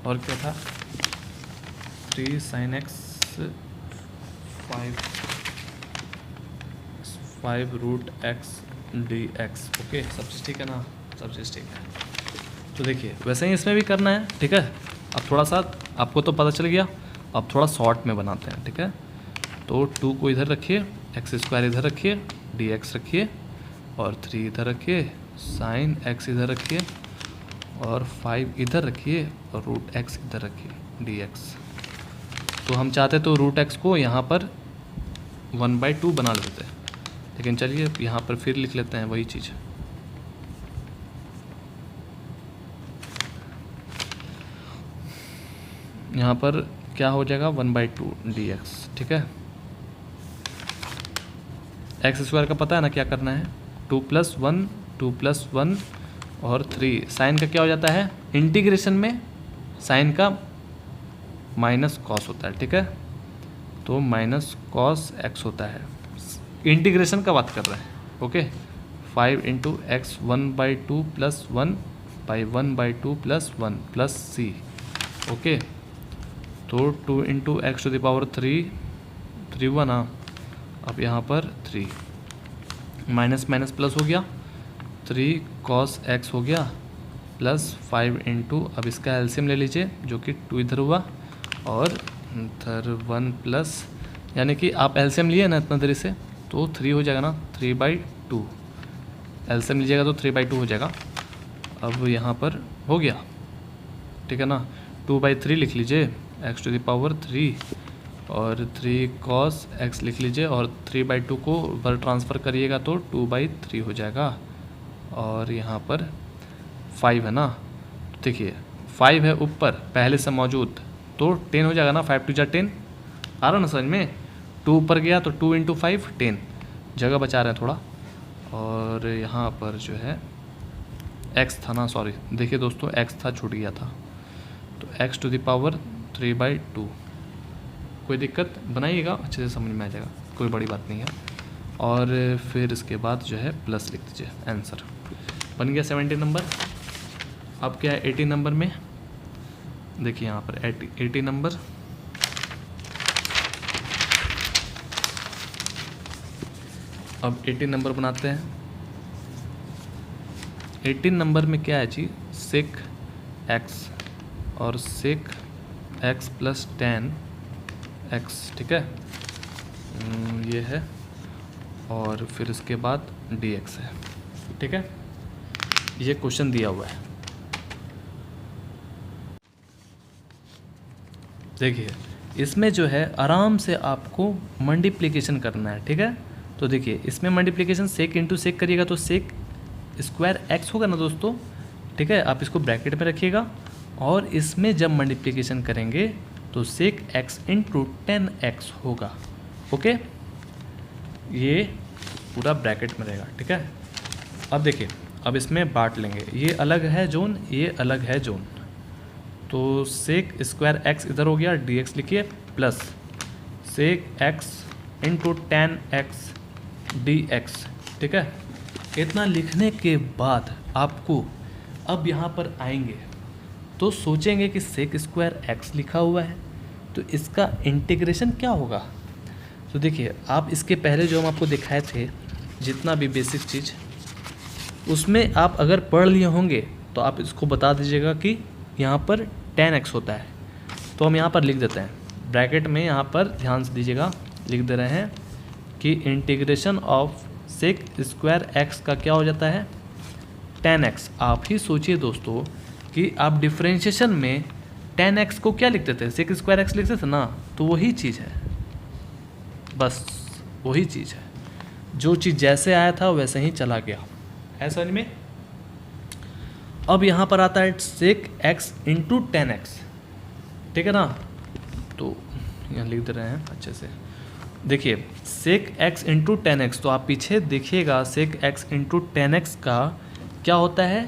[SPEAKER 1] और क्या था 3 sin x 5 √x dx। Okay, सब चीज़ ठीक है ना, सब चीज़ ठीक है। तो देखिए वैसे ही इसमें भी करना है। ठीक है, अब थोड़ा सा आपको तो पता चल गया, अब थोड़ा शॉर्ट में बनाते हैं। ठीक है, तो 2 को इधर रखिए, x² इधर रखिए, dx रखिए, और 3 इधर रखिए, साइन x इधर रखिए, और 5 इधर रखिए, और √x इधर रखिए dx। तो हम चाहते तो √x को यहाँ पर 1/2 बना लेते हैं, लेकिन चलिए यहाँ पर फिर लिख लेते हैं वही चीज़। यहाँ पर क्या हो जाएगा 1/2 dx। ठीक है, x² का पता है ना क्या करना है, 2 + 1 2 + 1 और 3। साइन का क्या हो जाता है, इंटीग्रेशन में साइन का माइनस कॉस होता है। ठीक है, तो माइनस कॉस x होता है, इंटीग्रेशन का बात कर रहे हैं। Okay, 5 × x 1/2 + 1 / 1/2 + 1 + c। ओके, तो 2 × x⁻³ 3 1। अब यहाँ पर 3 माइनस माइनस प्लस हो गया, 3 cos x हो गया, प्लस 5 × अब इसका एलसीएम ले लीजिए, जो कि 2 इधर हुआ, और इधर 1 प्लस, यानी कि आप एलसीएम लिए ना इतना देरी से, तो 3 हो जाएगा ना, 3/2 एलसीएम लीजिएगा तो 3/2 हो जाएगा। अब यहाँ पर हो गया, ठीक है ना, 2/3 लिख लीजिए, x⁻3, और 3 cos x लिख लीजिए, और 3/2 को ऊपर ट्रांसफ़र करिएगा तो 2/3 हो जाएगा। और यहाँ पर 5 है ना, देखिए 5 है ऊपर पहले से मौजूद, तो 10 हो जाएगा ना, 5 × 2 = 10। आ रहा ना समझ में, 2 ऊपर गया तो 2 × 5 10, जगह बचा रहे हैं थोड़ा। और यहाँ पर जो है x था ना, सॉरी देखिए दोस्तों x था, छूट गया था, तो x⁻3/2। कोई दिक्कत, बनाइएगा अच्छे से, समझ में आ जाएगा, कोई बड़ी बात नहीं है। और फिर इसके बाद जो है प्लस लिख दीजिए, आंसर बन गया 70 नंबर। अब क्या है 80 नंबर में, देखिए यहाँ पर 80 नंबर, अब 80 नंबर बनाते हैं। 18 नंबर में क्या है जी, sec x और sec x + tan x। ठीक है, ये है, और फिर इसके बाद dx है। ठीक है, ये क्वेश्चन दिया हुआ है। देखिए इसमें जो है आराम से आपको मल्टीप्लिकेशन करना है। ठीक है, तो देखिए इसमें मल्टीप्लिकेशन sec × sec करिएगा तो sec² x होगा ना दोस्तों। ठीक है, आप इसको ब्रैकेट में रखिएगा, और इसमें जब मल्टीप्लिकेशन करेंगे तो सेक एक्स इंटू 10x होगा। ओके, ये पूरा ब्रैकेट में रहेगा, ठीक है। अब देखिए, अब इसमें बांट लेंगे, ये अलग है जोन, ये अलग है जोन, तो सेक स्क्वायर एक्स इधर हो गया, dx लिखिए, plus sec x into 10x dx, ठीक है। इतना लिखने के बाद आपको अब यहाँ पर आएंगे तो सोचेंगे कि सेक स्क्वायर एक्स लिखा हुआ है तो इसका इंटीग्रेशन क्या होगा। तो देखिए, आप इसके पहले जो हम आपको दिखाए थे जितना भी बेसिक चीज़, उसमें आप अगर पढ़ लिए होंगे तो आप इसको बता दीजिएगा कि यहाँ पर 10x होता है। तो हम यहाँ पर लिख देते हैं ब्रैकेट में, यहाँ पर ध्यान से दीजिएगा, लिख दे रहे हैं कि integration of sec square x का क्या हो जाता है 10x। आप ही सोचिए दोस्तों कि आप डिफ्रेंशिएशन में 10x को क्या लिखते थे, सेक स्क्वायर एक्स लिखते थे ना, तो वही चीज़ है, बस वही चीज़ है, जो चीज़ जैसे आया था वैसे ही चला गया, है समझ में। अब यहाँ पर आता है सेक एक्स इंटू 10x, ठीक है ना, तो यहाँ लिख दे रहे हैं अच्छे से। देखिए सेक एक्स इंटू 10x, तो आप पीछे देखिएगा सेक एक्स इंटू 10x का क्या होता है,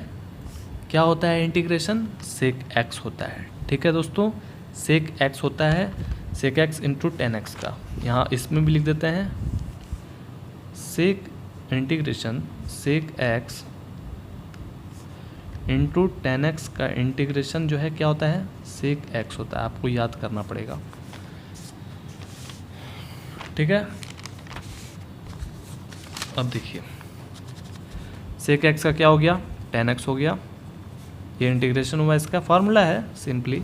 [SPEAKER 1] क्या होता है इंटीग्रेशन, सेक एक्स होता है, ठीक है दोस्तों, सेक एक्स होता है, सेक एक्स इंटू 10x का। यहाँ इसमें भी लिख देते हैं sec integration sec x into 10x का इंटीग्रेशन जो है क्या होता है, सेक एक्स होता है, आपको याद करना पड़ेगा, ठीक है। अब देखिए सेक एक्स का क्या हो गया 10x हो गया, ये इंटीग्रेशन हुआ, इसका फार्मूला है सिंपली।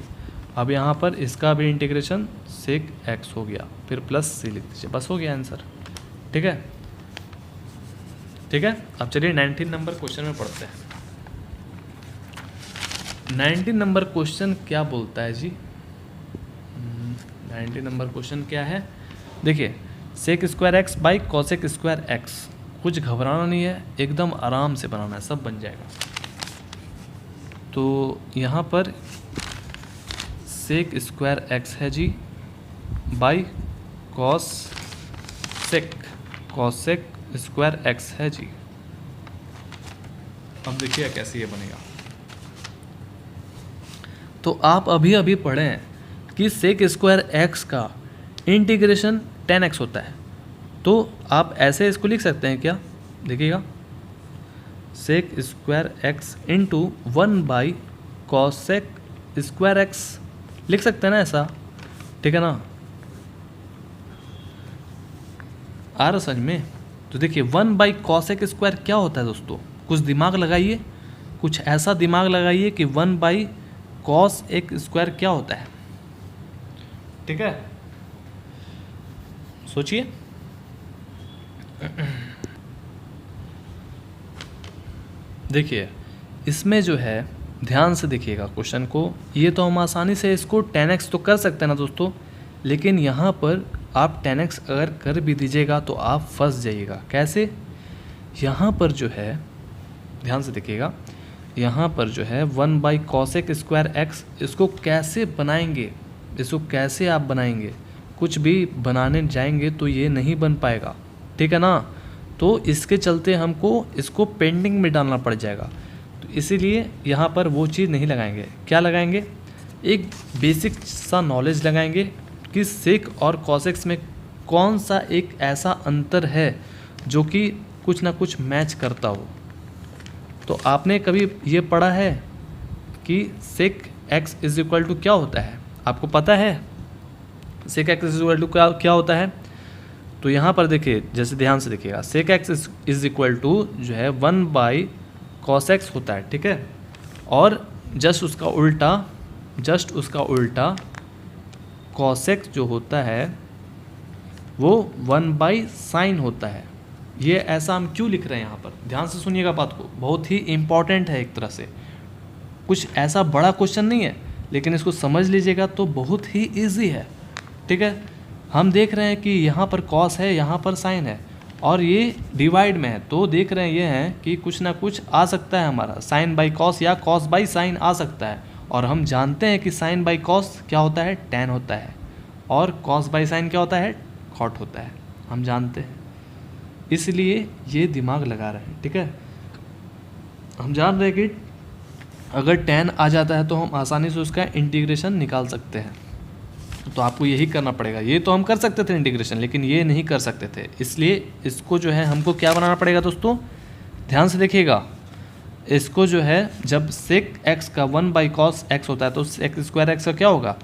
[SPEAKER 1] अब यहाँ पर इसका भी इंटीग्रेशन सेक एक्स हो गया, फिर प्लस सी लिख दीजिए, बस हो गया आंसर, ठीक है, ठीक है। अब चलिए 19 नंबर क्वेश्चन में पढ़ते हैं। 19 नंबर क्वेश्चन क्या बोलता है जी, 19 नंबर क्वेश्चन क्या है, देखिए sec square x by cosec square x, कुछ घबराना नहीं है, एकदम आराम से बनाना है, सब बन जाएगा। तो यहाँ पर सेक स्क्वायर एक्स है जी बाई कॉसेक स्क्वायर एक्स है जी। अब देखिए कैसे ये बनेगा, तो आप अभी अभी पढ़े हैं कि सेक स्क्वायर एक्स का इंटीग्रेशन 10x होता है, तो आप ऐसे इसको लिख सकते हैं क्या, देखिएगा sec square x into 1 by cosec square x लिख सकते हैं ना ऐसा, ठीक है ना, आ रहा समझ में। तो देखिए 1 बाई कॉसेक स्क्वायर क्या होता है दोस्तों, कुछ दिमाग लगाइए, कुछ ऐसा दिमाग लगाइए कि 1 बाई कॉस एक स्क्वायर क्या होता है, ठीक है, सोचिए। देखिए इसमें जो है ध्यान से देखिएगा क्वेश्चन को, ये तो हम आसानी से इसको 10x तो कर सकते हैं ना दोस्तों, लेकिन यहाँ पर आप 10x अगर कर भी दीजिएगा तो आप फंस जाइएगा। कैसे, यहाँ पर जो है ध्यान से देखिएगा, यहाँ पर जो है 1 बाई कॉसेक स्क्वायर एक्स, इसको कैसे बनाएंगे, इसको कैसे आप बनाएंगे, कुछ भी बनाने जाएंगे तो ये नहीं बन पाएगा, ठीक है ना। तो इसके चलते हमको इसको पेंडिंग में डालना पड़ जाएगा, तो इसीलिए यहाँ पर वो चीज़ नहीं लगाएंगे। क्या लगाएंगे, एक बेसिक सा नॉलेज लगाएंगे कि सेक और कॉसेक्स में कौन सा एक ऐसा अंतर है जो कि कुछ ना कुछ मैच करता हो। तो आपने कभी ये पढ़ा है कि sec x is equal to क्या होता है, आपको पता है sec x is equal to क्या होता है। तो यहाँ पर देखिए, जैसे ध्यान से देखिएगा, sec x is equal to जो है 1 बाई कॉस एक्स होता है, ठीक है, और जस्ट उसका उल्टा कॉस एक्स जो होता है वो 1 बाई साइन होता है। ये ऐसा हम क्यों लिख रहे हैं यहाँ पर, ध्यान से सुनिएगा बात को, बहुत ही इम्पॉर्टेंट है एक तरह से, कुछ ऐसा बड़ा क्वेश्चन नहीं है, लेकिन इसको समझ लीजिएगा तो बहुत ही ईजी है, ठीक है। हम देख रहे हैं कि यहाँ पर कॉस है, यहाँ पर साइन है, और ये डिवाइड में है, तो देख रहे हैं ये हैं कि कुछ ना कुछ आ सकता है हमारा, साइन बाई कॉस या कॉस बाई साइन आ सकता है, और हम जानते हैं कि साइन बाई कॉस क्या होता है, टेन होता है, और कॉस बाई साइन क्या होता है, कॉट होता है, हम जानते हैं, इसलिए ये दिमाग लगा रहे हैं। ठीक है, हम जान रहे हैं कि अगर टेन आ जाता है तो हम आसानी से उसका इंटीग्रेशन निकाल सकते हैं, तो आपको यही करना पड़ेगा। ये तो हम कर सकते थे इंटीग्रेशन, लेकिन ये नहीं कर सकते थे, इसलिए इसको जो है हमको क्या बनाना पड़ेगा दोस्तों, ध्यान से देखिएगा। इसको जो है जब सेक एक्स का 1/cos x होता है तो सेक स्क्वायर एक्स का क्या होगा,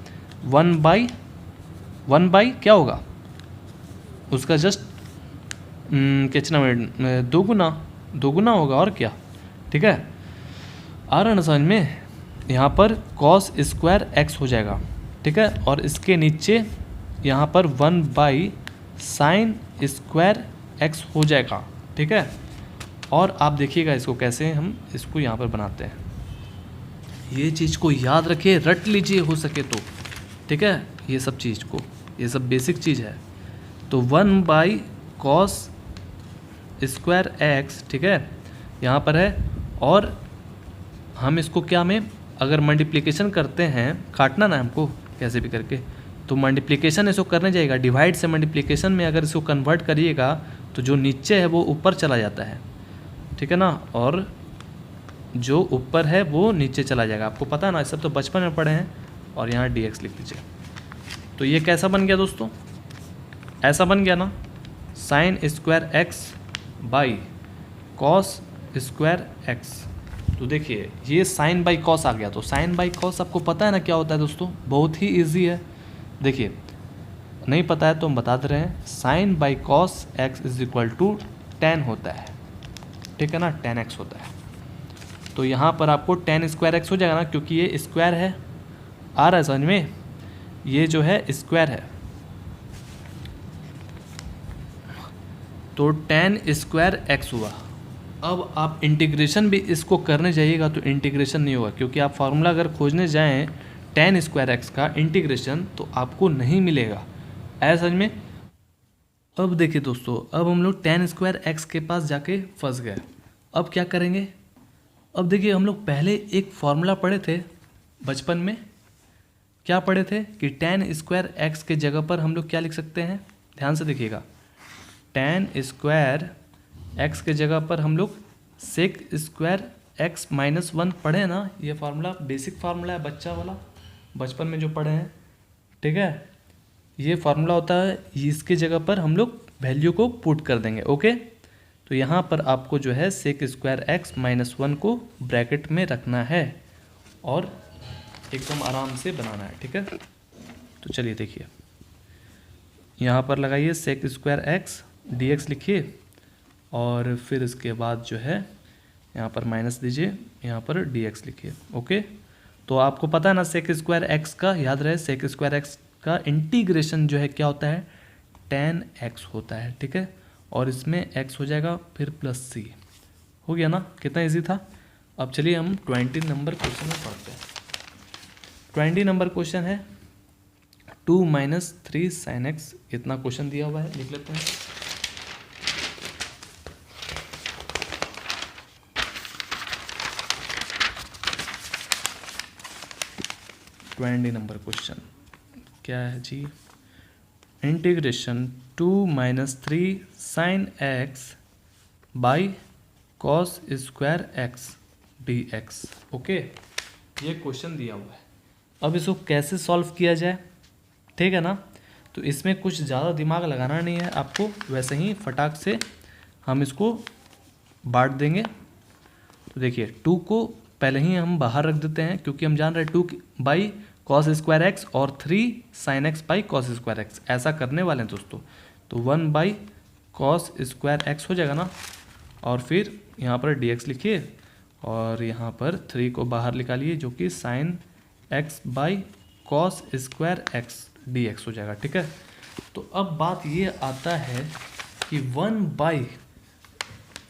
[SPEAKER 1] 1/1 क्या होगा उसका, जस्ट कितना मिनट, दो गुना होगा, और क्या। ठीक है, आ रहा ना समझ में। यहाँ पर cos स्क्वायर एक्स हो जाएगा। ठीक है, और इसके नीचे यहाँ पर 1/sin स्क्वायर एक्स हो जाएगा। ठीक है, और आप देखिएगा इसको कैसे हम इसको यहाँ पर बनाते हैं। ये चीज़ को याद रखिए, रट लीजिए हो सके तो। ठीक है, ये सब चीज़ को, ये सब बेसिक चीज़ है। तो 1/cos स्क्वायर एक्स, ठीक है, यहाँ पर है, और हम इसको क्या में अगर मल्टीप्लिकेशन करते हैं, काटना ना हमको कैसे भी करके, तो मल्टीप्लिकेशन इसको करने जाएगा, डिवाइड से मल्टीप्लिकेशन में अगर इसको कन्वर्ट करिएगा तो जो नीचे है वो ऊपर चला जाता है। ठीक है ना, और जो ऊपर है वो नीचे चला जाएगा। आपको पता है ना, सब तो बचपन में पढ़े हैं। और यहाँ dx लिख दीजिए। तो ये कैसा बन गया दोस्तों, ऐसा बन गया ना, sine square x by cos square x. तो देखिए ये साइन बाई कॉस आ गया। तो साइन बाई कॉस आपको पता है ना क्या होता है दोस्तों, बहुत ही ईजी है। देखिए नहीं पता है तो हम बता दे रहे हैं, sine by cos x is equal to ten होता है। ठीक है ना, 10x होता है। तो यहाँ पर आपको 10 स्क्वायर एक्स हो जाएगा ना, क्योंकि ये स्क्वायर है, आ रहा है समझ में, ये जो है स्क्वायर है। तो 10 स्क्वायर एक्स हुआ। अब आप इंटीग्रेशन भी इसको करने जाइएगा तो इंटीग्रेशन नहीं होगा, क्योंकि आप फार्मूला अगर खोजने जाएँ 10 स्क्वायर एक्स का इंटीग्रेशन तो आपको नहीं मिलेगा, ऐसा समझ में। अब देखिए दोस्तों, अब हम लोग 10 स्क्वायर एक्स के पास जाके फंस गए। अब क्या करेंगे, अब देखिए हम लोग पहले एक फॉर्मूला पढ़े थे बचपन में, क्या पढ़े थे कि 10 स्क्वायर एक्स के जगह पर हम लोग क्या लिख सकते हैं, ध्यान से देखिएगा, 10 स्क्वायर एक्स के जगह पर हम लोग सेक स्क्वायर एक्स माइनस 1 पढ़े ना। ये फार्मूला बेसिक फार्मूला है, बच्चा वाला, बचपन में जो पढ़े हैं। ठीक है, ये फार्मूला होता है, इसके जगह पर हम लोग वैल्यू को पुट कर देंगे। ओके, तो यहाँ पर आपको जो है सेक स्क्वायर एक्स माइनस 1 को ब्रैकेट में रखना है और एकदम आराम से बनाना है। ठीक है, तो चलिए देखिए, यहाँ पर लगाइए सेक स्क्वायर एक्स dx लिखिए, और फिर इसके बाद जो है यहाँ पर माइनस दीजिए, यहाँ पर dx लिखिए। ओके, तो आपको पता है ना सेक स्क्वायर एक्स का, याद रहे सेक स्क्वायर एक्स का इंटीग्रेशन जो है क्या होता है, 10x होता है। ठीक है, और इसमें x हो जाएगा फिर प्लस c, हो गया ना, कितना इजी था। अब चलिए हम 20 नंबर क्वेश्चन में पढ़ते हैं। 20 नंबर क्वेश्चन है 2 - 3 sin x, इतना क्वेश्चन दिया हुआ है, लिख लेते हैं। नंबर क्वेश्चन क्या है जी, integration 2 - 3 sin x by cos square X dx। Okay, ये क्वेश्चन दिया हुआ है। अब इसको कैसे सॉल्व किया जाए, ठीक है ना, तो इसमें कुछ ज़्यादा दिमाग लगाना नहीं है आपको, वैसे ही फटाक से हम इसको बांट देंगे। तो देखिए 2 को पहले ही हम बाहर रख देते हैं, क्योंकि हम जान रहे हैं 2 बाई कॉस स्क्वायर एक्स और 3 sine x by cos square x, ऐसा करने वाले हैं दोस्तों। तो 1 बाई कॉस स्क्वायर एक्स हो जाएगा ना, और फिर यहाँ पर dx लिखिए, और यहाँ पर 3 को बाहर निकालिए, जो कि sine x by cos square X dx हो जाएगा। ठीक है, तो अब बात ये आता है कि 1 बाई,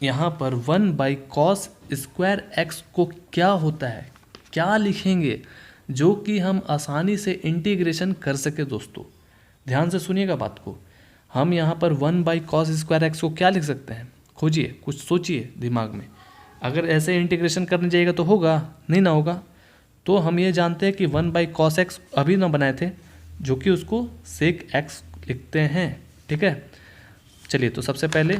[SPEAKER 1] यहाँ पर 1 बाई कॉस स्क्वायर एक्स को क्या होता है, क्या लिखेंगे जो कि हम आसानी से इंटीग्रेशन कर सके। दोस्तों ध्यान से सुनिएगा बात को, हम यहाँ पर 1 बाई कॉस स्क्वायर एक्स को क्या लिख सकते हैं, खोजिए, कुछ सोचिए दिमाग में। अगर ऐसे इंटीग्रेशन करने जाइएगा तो होगा नहीं, ना होगा। तो हम ये जानते हैं कि 1/cos x अभी ना बनाए थे, जो कि उसको sec x लिखते हैं। ठीक है, चलिए तो सबसे पहले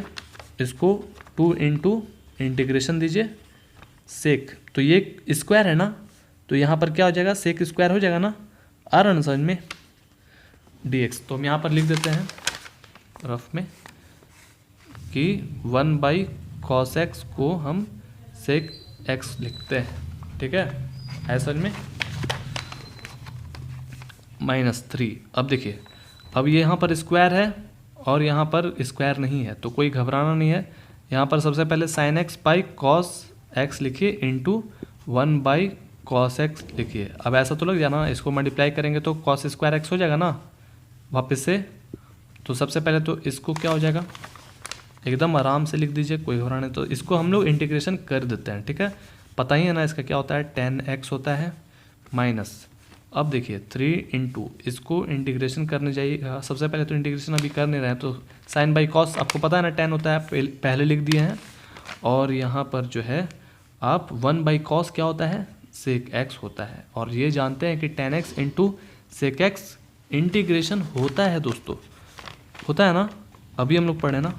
[SPEAKER 1] इसको 2 इंटू इंटीग्रेशन दीजिए सेक, तो ये स्क्वायर है ना, तो यहाँ पर क्या हो जाएगा, सेक स्क्वायर हो जाएगा ना, आ रहा ना समझ में, dx। तो हम यहाँ पर लिख देते हैं रफ में कि 1/cos x को हम sec x लिखते हैं। ठीक है, ऐसा में -3। अब देखिए, अब ये यहाँ पर स्क्वायर है और यहाँ पर स्क्वायर नहीं है, तो कोई घबराना नहीं है। यहाँ पर सबसे पहले sin x/cos x लिखिए इंटू 1/cos x लिखिए। अब ऐसा तो लग जाना, इसको मल्टीप्लाई करेंगे तो cos स्क्वायर x हो जाएगा ना वापस से। तो सबसे पहले तो इसको क्या हो जाएगा, एकदम आराम से लिख दीजिए, कोई घबराना नहीं। तो इसको हम लोग इंटीग्रेशन कर देते हैं। ठीक है, पता ही है ना इसका क्या होता है, tan x होता है माइनस। अब देखिए 3 इंटू, इसको इंटीग्रेशन करने जाइएगा। सबसे पहले तो इंटीग्रेशन अभी कर नहीं रहे हैं, तो sin/cos आपको पता है ना tan होता है, पहले लिख दिए हैं। और यहाँ पर जो है आप 1/cos क्या होता है, sec x होता है। और ये जानते हैं कि tan x into sec x integration होता है दोस्तों, होता है ना, अभी हम लोग पढ़े ना।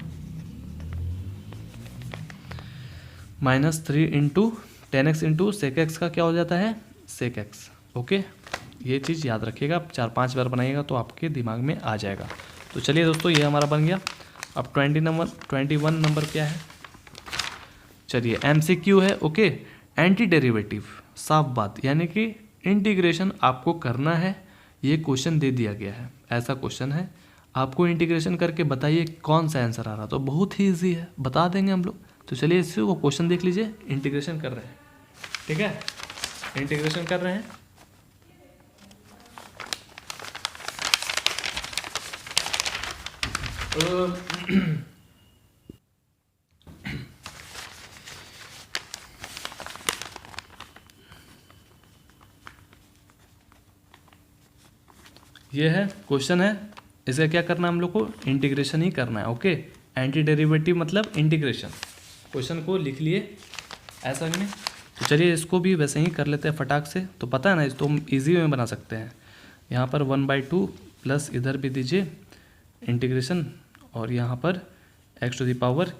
[SPEAKER 1] -3 into tan x into sec x का क्या हो जाता है, sec x। ओके, ये चीज़ याद रखिएगा, 4-5 बार बनाइएगा तो आपके दिमाग में आ जाएगा। तो चलिए दोस्तों, ये हमारा बन गया। अब 21 नंबर क्या है, चलिए MCQ है। ओके, एंटी डेरिवेटिव, साफ बात, यानी कि इंटीग्रेशन आपको करना है। ये क्वेश्चन दे दिया गया है, ऐसा क्वेश्चन है, आपको इंटीग्रेशन करके बताइए कौन सा आंसर आ रहा। तो बहुत ही ईजी है, बता देंगे हम लोग। तो चलिए इससे वो क्वेश्चन देख लीजिए, इंटीग्रेशन कर रहे हैं। ठीक है, इंटीग्रेशन कर रहे हैं। ये है क्वेश्चन है, इसका क्या करना है हम लोग को, इंटीग्रेशन ही करना है। ओके, एंटी डेरिवेटिव मतलब इंटीग्रेशन। क्वेश्चन को लिख लिए ऐसा में। तो चलिए इसको भी वैसे ही कर लेते हैं फटाक से। तो पता है ना, इस तो हम ईजी में बना सकते हैं। यहाँ पर 1/2 प्लस इधर भी दीजिए इंटीग्रेशन, और यहाँ पर x⁴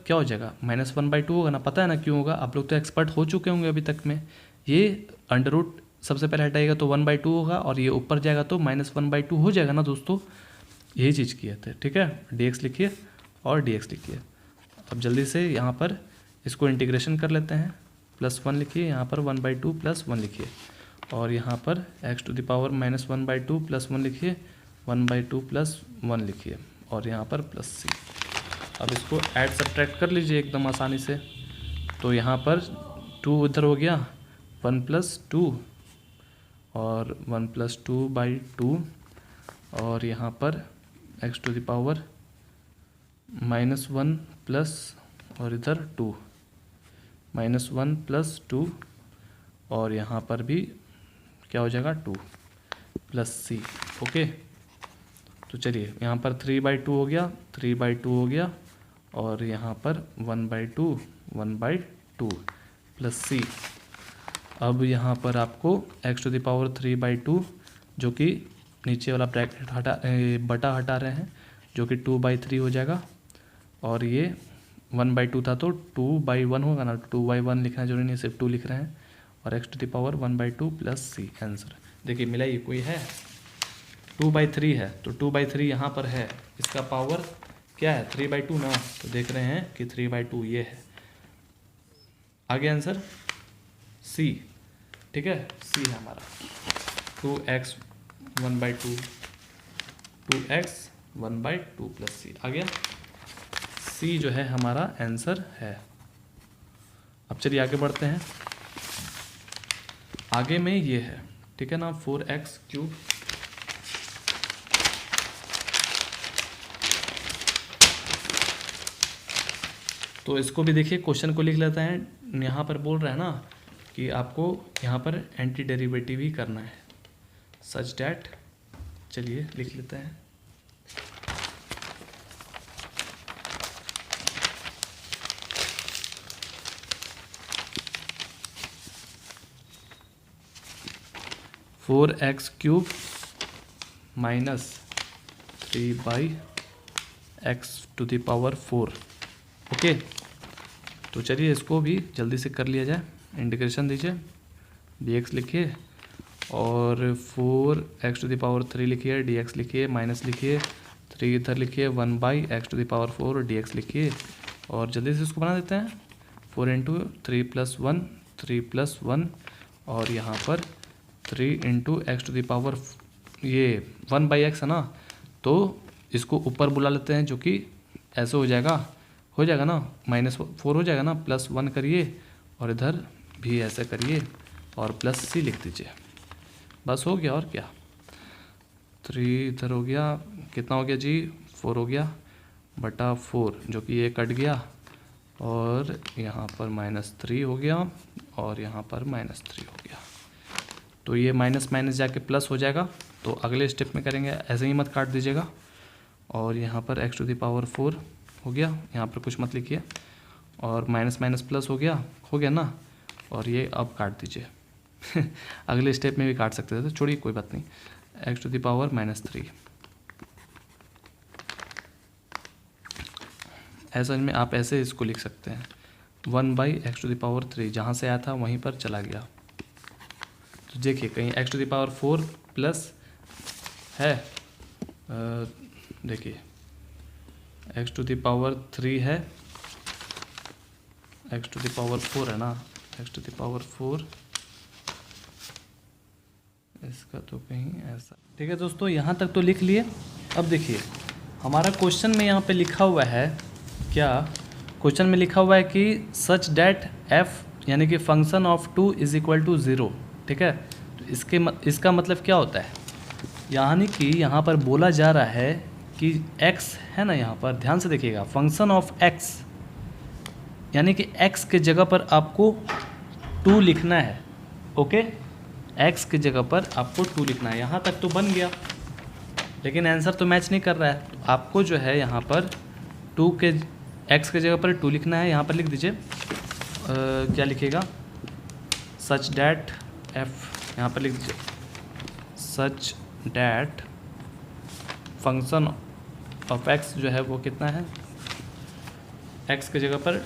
[SPEAKER 1] क्या हो जाएगा, -1/2 होगा ना, पता है ना क्यों होगा, आप लोग तो एक्सपर्ट हो चुके होंगे अभी तक में। ये अंडर रूट सबसे पहले हटाएगा तो 1/2 होगा, और ये ऊपर जाएगा तो -1/2 हो जाएगा ना दोस्तों। यही चीज़ किए थे। ठीक है, dx लिखिए और dx लिखिए। अब जल्दी से यहाँ पर इसको इंटीग्रेशन कर लेते हैं। +1 लिखिए, यहाँ पर 1/2 + 1 लिखिए, और यहाँ पर x⁴ -1/2 + 1 लिखिए, 1/2 + 1 लिखिए, और यहाँ पर +c। अब इसको ऐड सब्ट्रैक्ट कर लीजिए एकदम आसानी से। तो यहाँ पर 2 इधर हो गया, 1 + 2 और 1 + 2/2, और यहाँ पर x⁴ -1 प्लस और इधर 2, -1 + 2, और यहाँ पर भी क्या हो जाएगा 2 + c। ओके, तो चलिए यहाँ पर 3/2 हो गया, 3/2 हो गया, और यहाँ पर 1/2 + c। अब यहाँ पर आपको x⁴ 3/2, जो कि नीचे वाला ब्रैकेट बटा हटा रहे हैं, जो कि 2/3 हो जाएगा, और ये 1/2 था तो 2/1 होगा ना, 2/1 लिखना जरूरी नहीं, सिर्फ 2 लिख रहे हैं, और x⁴ 1/2 + c आंसर। देखिए मिला, ये कोई है 2/3 है, तो 2/3 यहाँ पर है, इसका पावर क्या है 3/2 ना, तो देख रहे हैं कि 3/2 ये है। आगे आंसर C। ठीक है, C है हमारा 2x 1/2, 2x 1/2 + c आ गया। C जो है हमारा आंसर है। अब चलिए आगे बढ़ते हैं। आगे में ये है, ठीक है ना, 4x3। तो इसको भी देखिए, क्वेश्चन को लिख लेते हैं। यहाँ पर बोल रहा है ना कि आपको यहाँ पर एंटी डेरिवेटिव ही करना है, सच डैट। चलिए लिख लेते हैं। 4x³ minus 3/x⁴। ओके, तो चलिए इसको भी जल्दी से कर लिया जाए। इंटीग्रेशन दीजिए, dx लिखिए और 4x⁴ लिखिए, dx लिखिए, माइनस लिखिए, 3 इधर लिखिए, 1/x⁴ dx लिखिए और जल्दी से इसको बना देते हैं। 4 × 3 + 1 3 + 1 और यहाँ पर 3 × x⁴ ये 1/x है ना, तो इसको ऊपर बुला लेते हैं, जो कि ऐसे हो जाएगा ना, -4 हो जाएगा ना, +1 करिए और इधर भी ऐसे करिए और +c लिख दीजिए। बस हो गया और क्या। 3 इधर हो गया, कितना हो गया जी, 4 हो गया बटा 4, जो कि ये कट गया और यहाँ पर -3 हो गया और यहाँ पर -3 हो गया। तो ये माइनस माइनस जाके प्लस हो जाएगा, तो अगले स्टेप में करेंगे, ऐसे ही मत काट दीजिएगा। और यहाँ पर x⁴ हो गया, यहाँ पर कुछ मत लिखिए और माइनस माइनस प्लस हो गया ना, और ये अब काट दीजिए। अगले स्टेप में भी काट सकते थे, तो छोड़िए कोई बात नहीं। x⁻³ ऐसा में आप ऐसे इसको लिख सकते हैं, 1/x⁴, जहाँ से आया था वहीं पर चला गया। तो देखिए कहीं x⁴ प्लस है, देखिए x⁴ है, x⁴ है ना, x⁴ इसका तो कहीं ऐसा। ठीक है दोस्तों, यहाँ तक तो लिख लिए। अब देखिए हमारा क्वेश्चन में यहाँ पे लिखा हुआ है क्या, क्वेश्चन में लिखा हुआ है कि सच डैट f यानी कि फंक्शन ऑफ 2 = 0। ठीक है, तो इसका मतलब क्या होता है, यानी कि यहाँ पर बोला जा रहा है कि x है ना, यहाँ पर ध्यान से देखिएगा, फंक्शन ऑफ x यानी कि x के जगह पर आपको 2 लिखना है। ओके, x के जगह पर आपको 2 लिखना है। यहाँ तक तो बन गया, लेकिन आंसर तो मैच नहीं कर रहा है। तो आपको जो है यहाँ पर x के जगह पर 2 लिखना है। यहाँ पर लिख दीजिए, क्या लिखिएगा, सच डैट f, यहाँ पर लिख दीजिए such that function of x जो है वो कितना है, x के जगह पर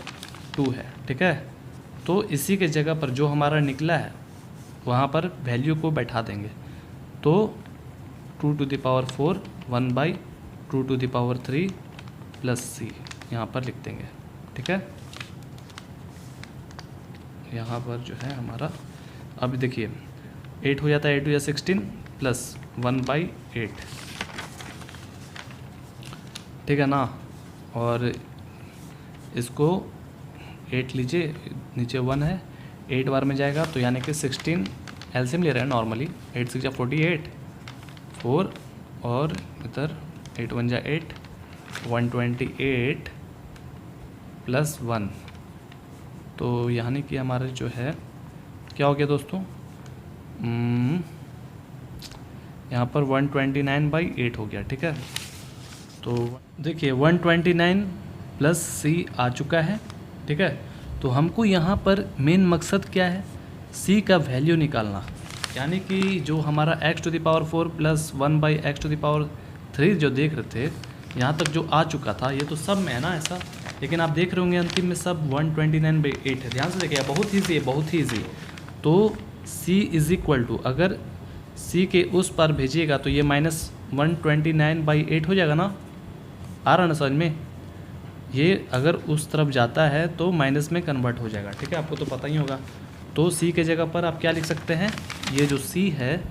[SPEAKER 1] 2 है। ठीक है, तो इसी के जगह पर जो हमारा निकला है वहाँ पर वैल्यू को बैठा देंगे। तो 2⁴ 1/2⁴ प्लस c यहाँ पर लिख देंगे। ठीक है, यहाँ पर जो है हमारा, अब देखिए 8 हो जाता है, 8 × 16 प्लस 1/8। ठीक है ना, और इसको 8 लीजिए, नीचे 1 है, 8 बार में जाएगा, तो यानी कि 16 एलसीएम ले रहे हैं नॉर्मली, 8 × 6 = 48, 4 और इधर 8 × 1 = 8, 128 प्लस 1, तो यानी कि हमारे जो है क्या हो गया दोस्तों, यहाँ पर 129/8 हो गया। ठीक है, तो देखिए 129 प्लस c आ चुका है। ठीक है, तो हमको यहाँ पर मेन मकसद क्या है, c का वैल्यू निकालना, यानी कि जो हमारा x⁴ प्लस 1/x⁴ जो देख रहे थे, यहाँ तक जो आ चुका था, ये तो सब में है ना ऐसा, लेकिन आप देख रहे होंगे अंतिम में सब 129/8 है। ध्यान से देखिए, बहुत ही ईजी है, बहुत ही ईजी। तो c = अगर c के उस पार भेजिएगा तो ये -129/8 हो जाएगा ना, आ रहा ना समझ में, ये अगर उस तरफ जाता है तो माइनस में कन्वर्ट हो जाएगा। ठीक है, आपको तो पता ही होगा। तो c के जगह पर आप क्या लिख सकते हैं, ये जो c है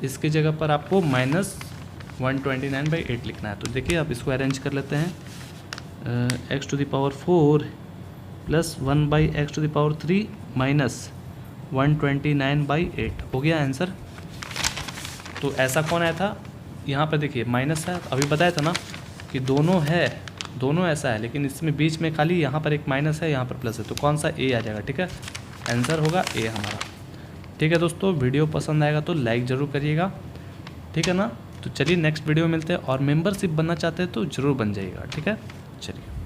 [SPEAKER 1] इसके जगह पर आपको -129/8 लिखना है। तो देखिए आप इसको अरेंज कर लेते हैं, x⁴ प्लस 1/x⁴ माइनस 129/8 हो गया आंसर। तो ऐसा कौन आया था, यहाँ पर देखिए माइनस है, अभी बताया था ना कि दोनों है, दोनों ऐसा है, लेकिन इसमें बीच में खाली यहाँ पर एक माइनस है, यहाँ पर प्लस है, तो कौन सा ए आ जाएगा। ठीक है, आंसर होगा ए हमारा। ठीक है दोस्तों, वीडियो पसंद आएगा तो लाइक ज़रूर करिएगा। ठीक है ना, तो चलिए नेक्स्ट वीडियो में मिलते हैं, और मेंबरशिप बनना चाहते हैं तो ज़रूर बन जाइएगा। ठीक है, चलिए।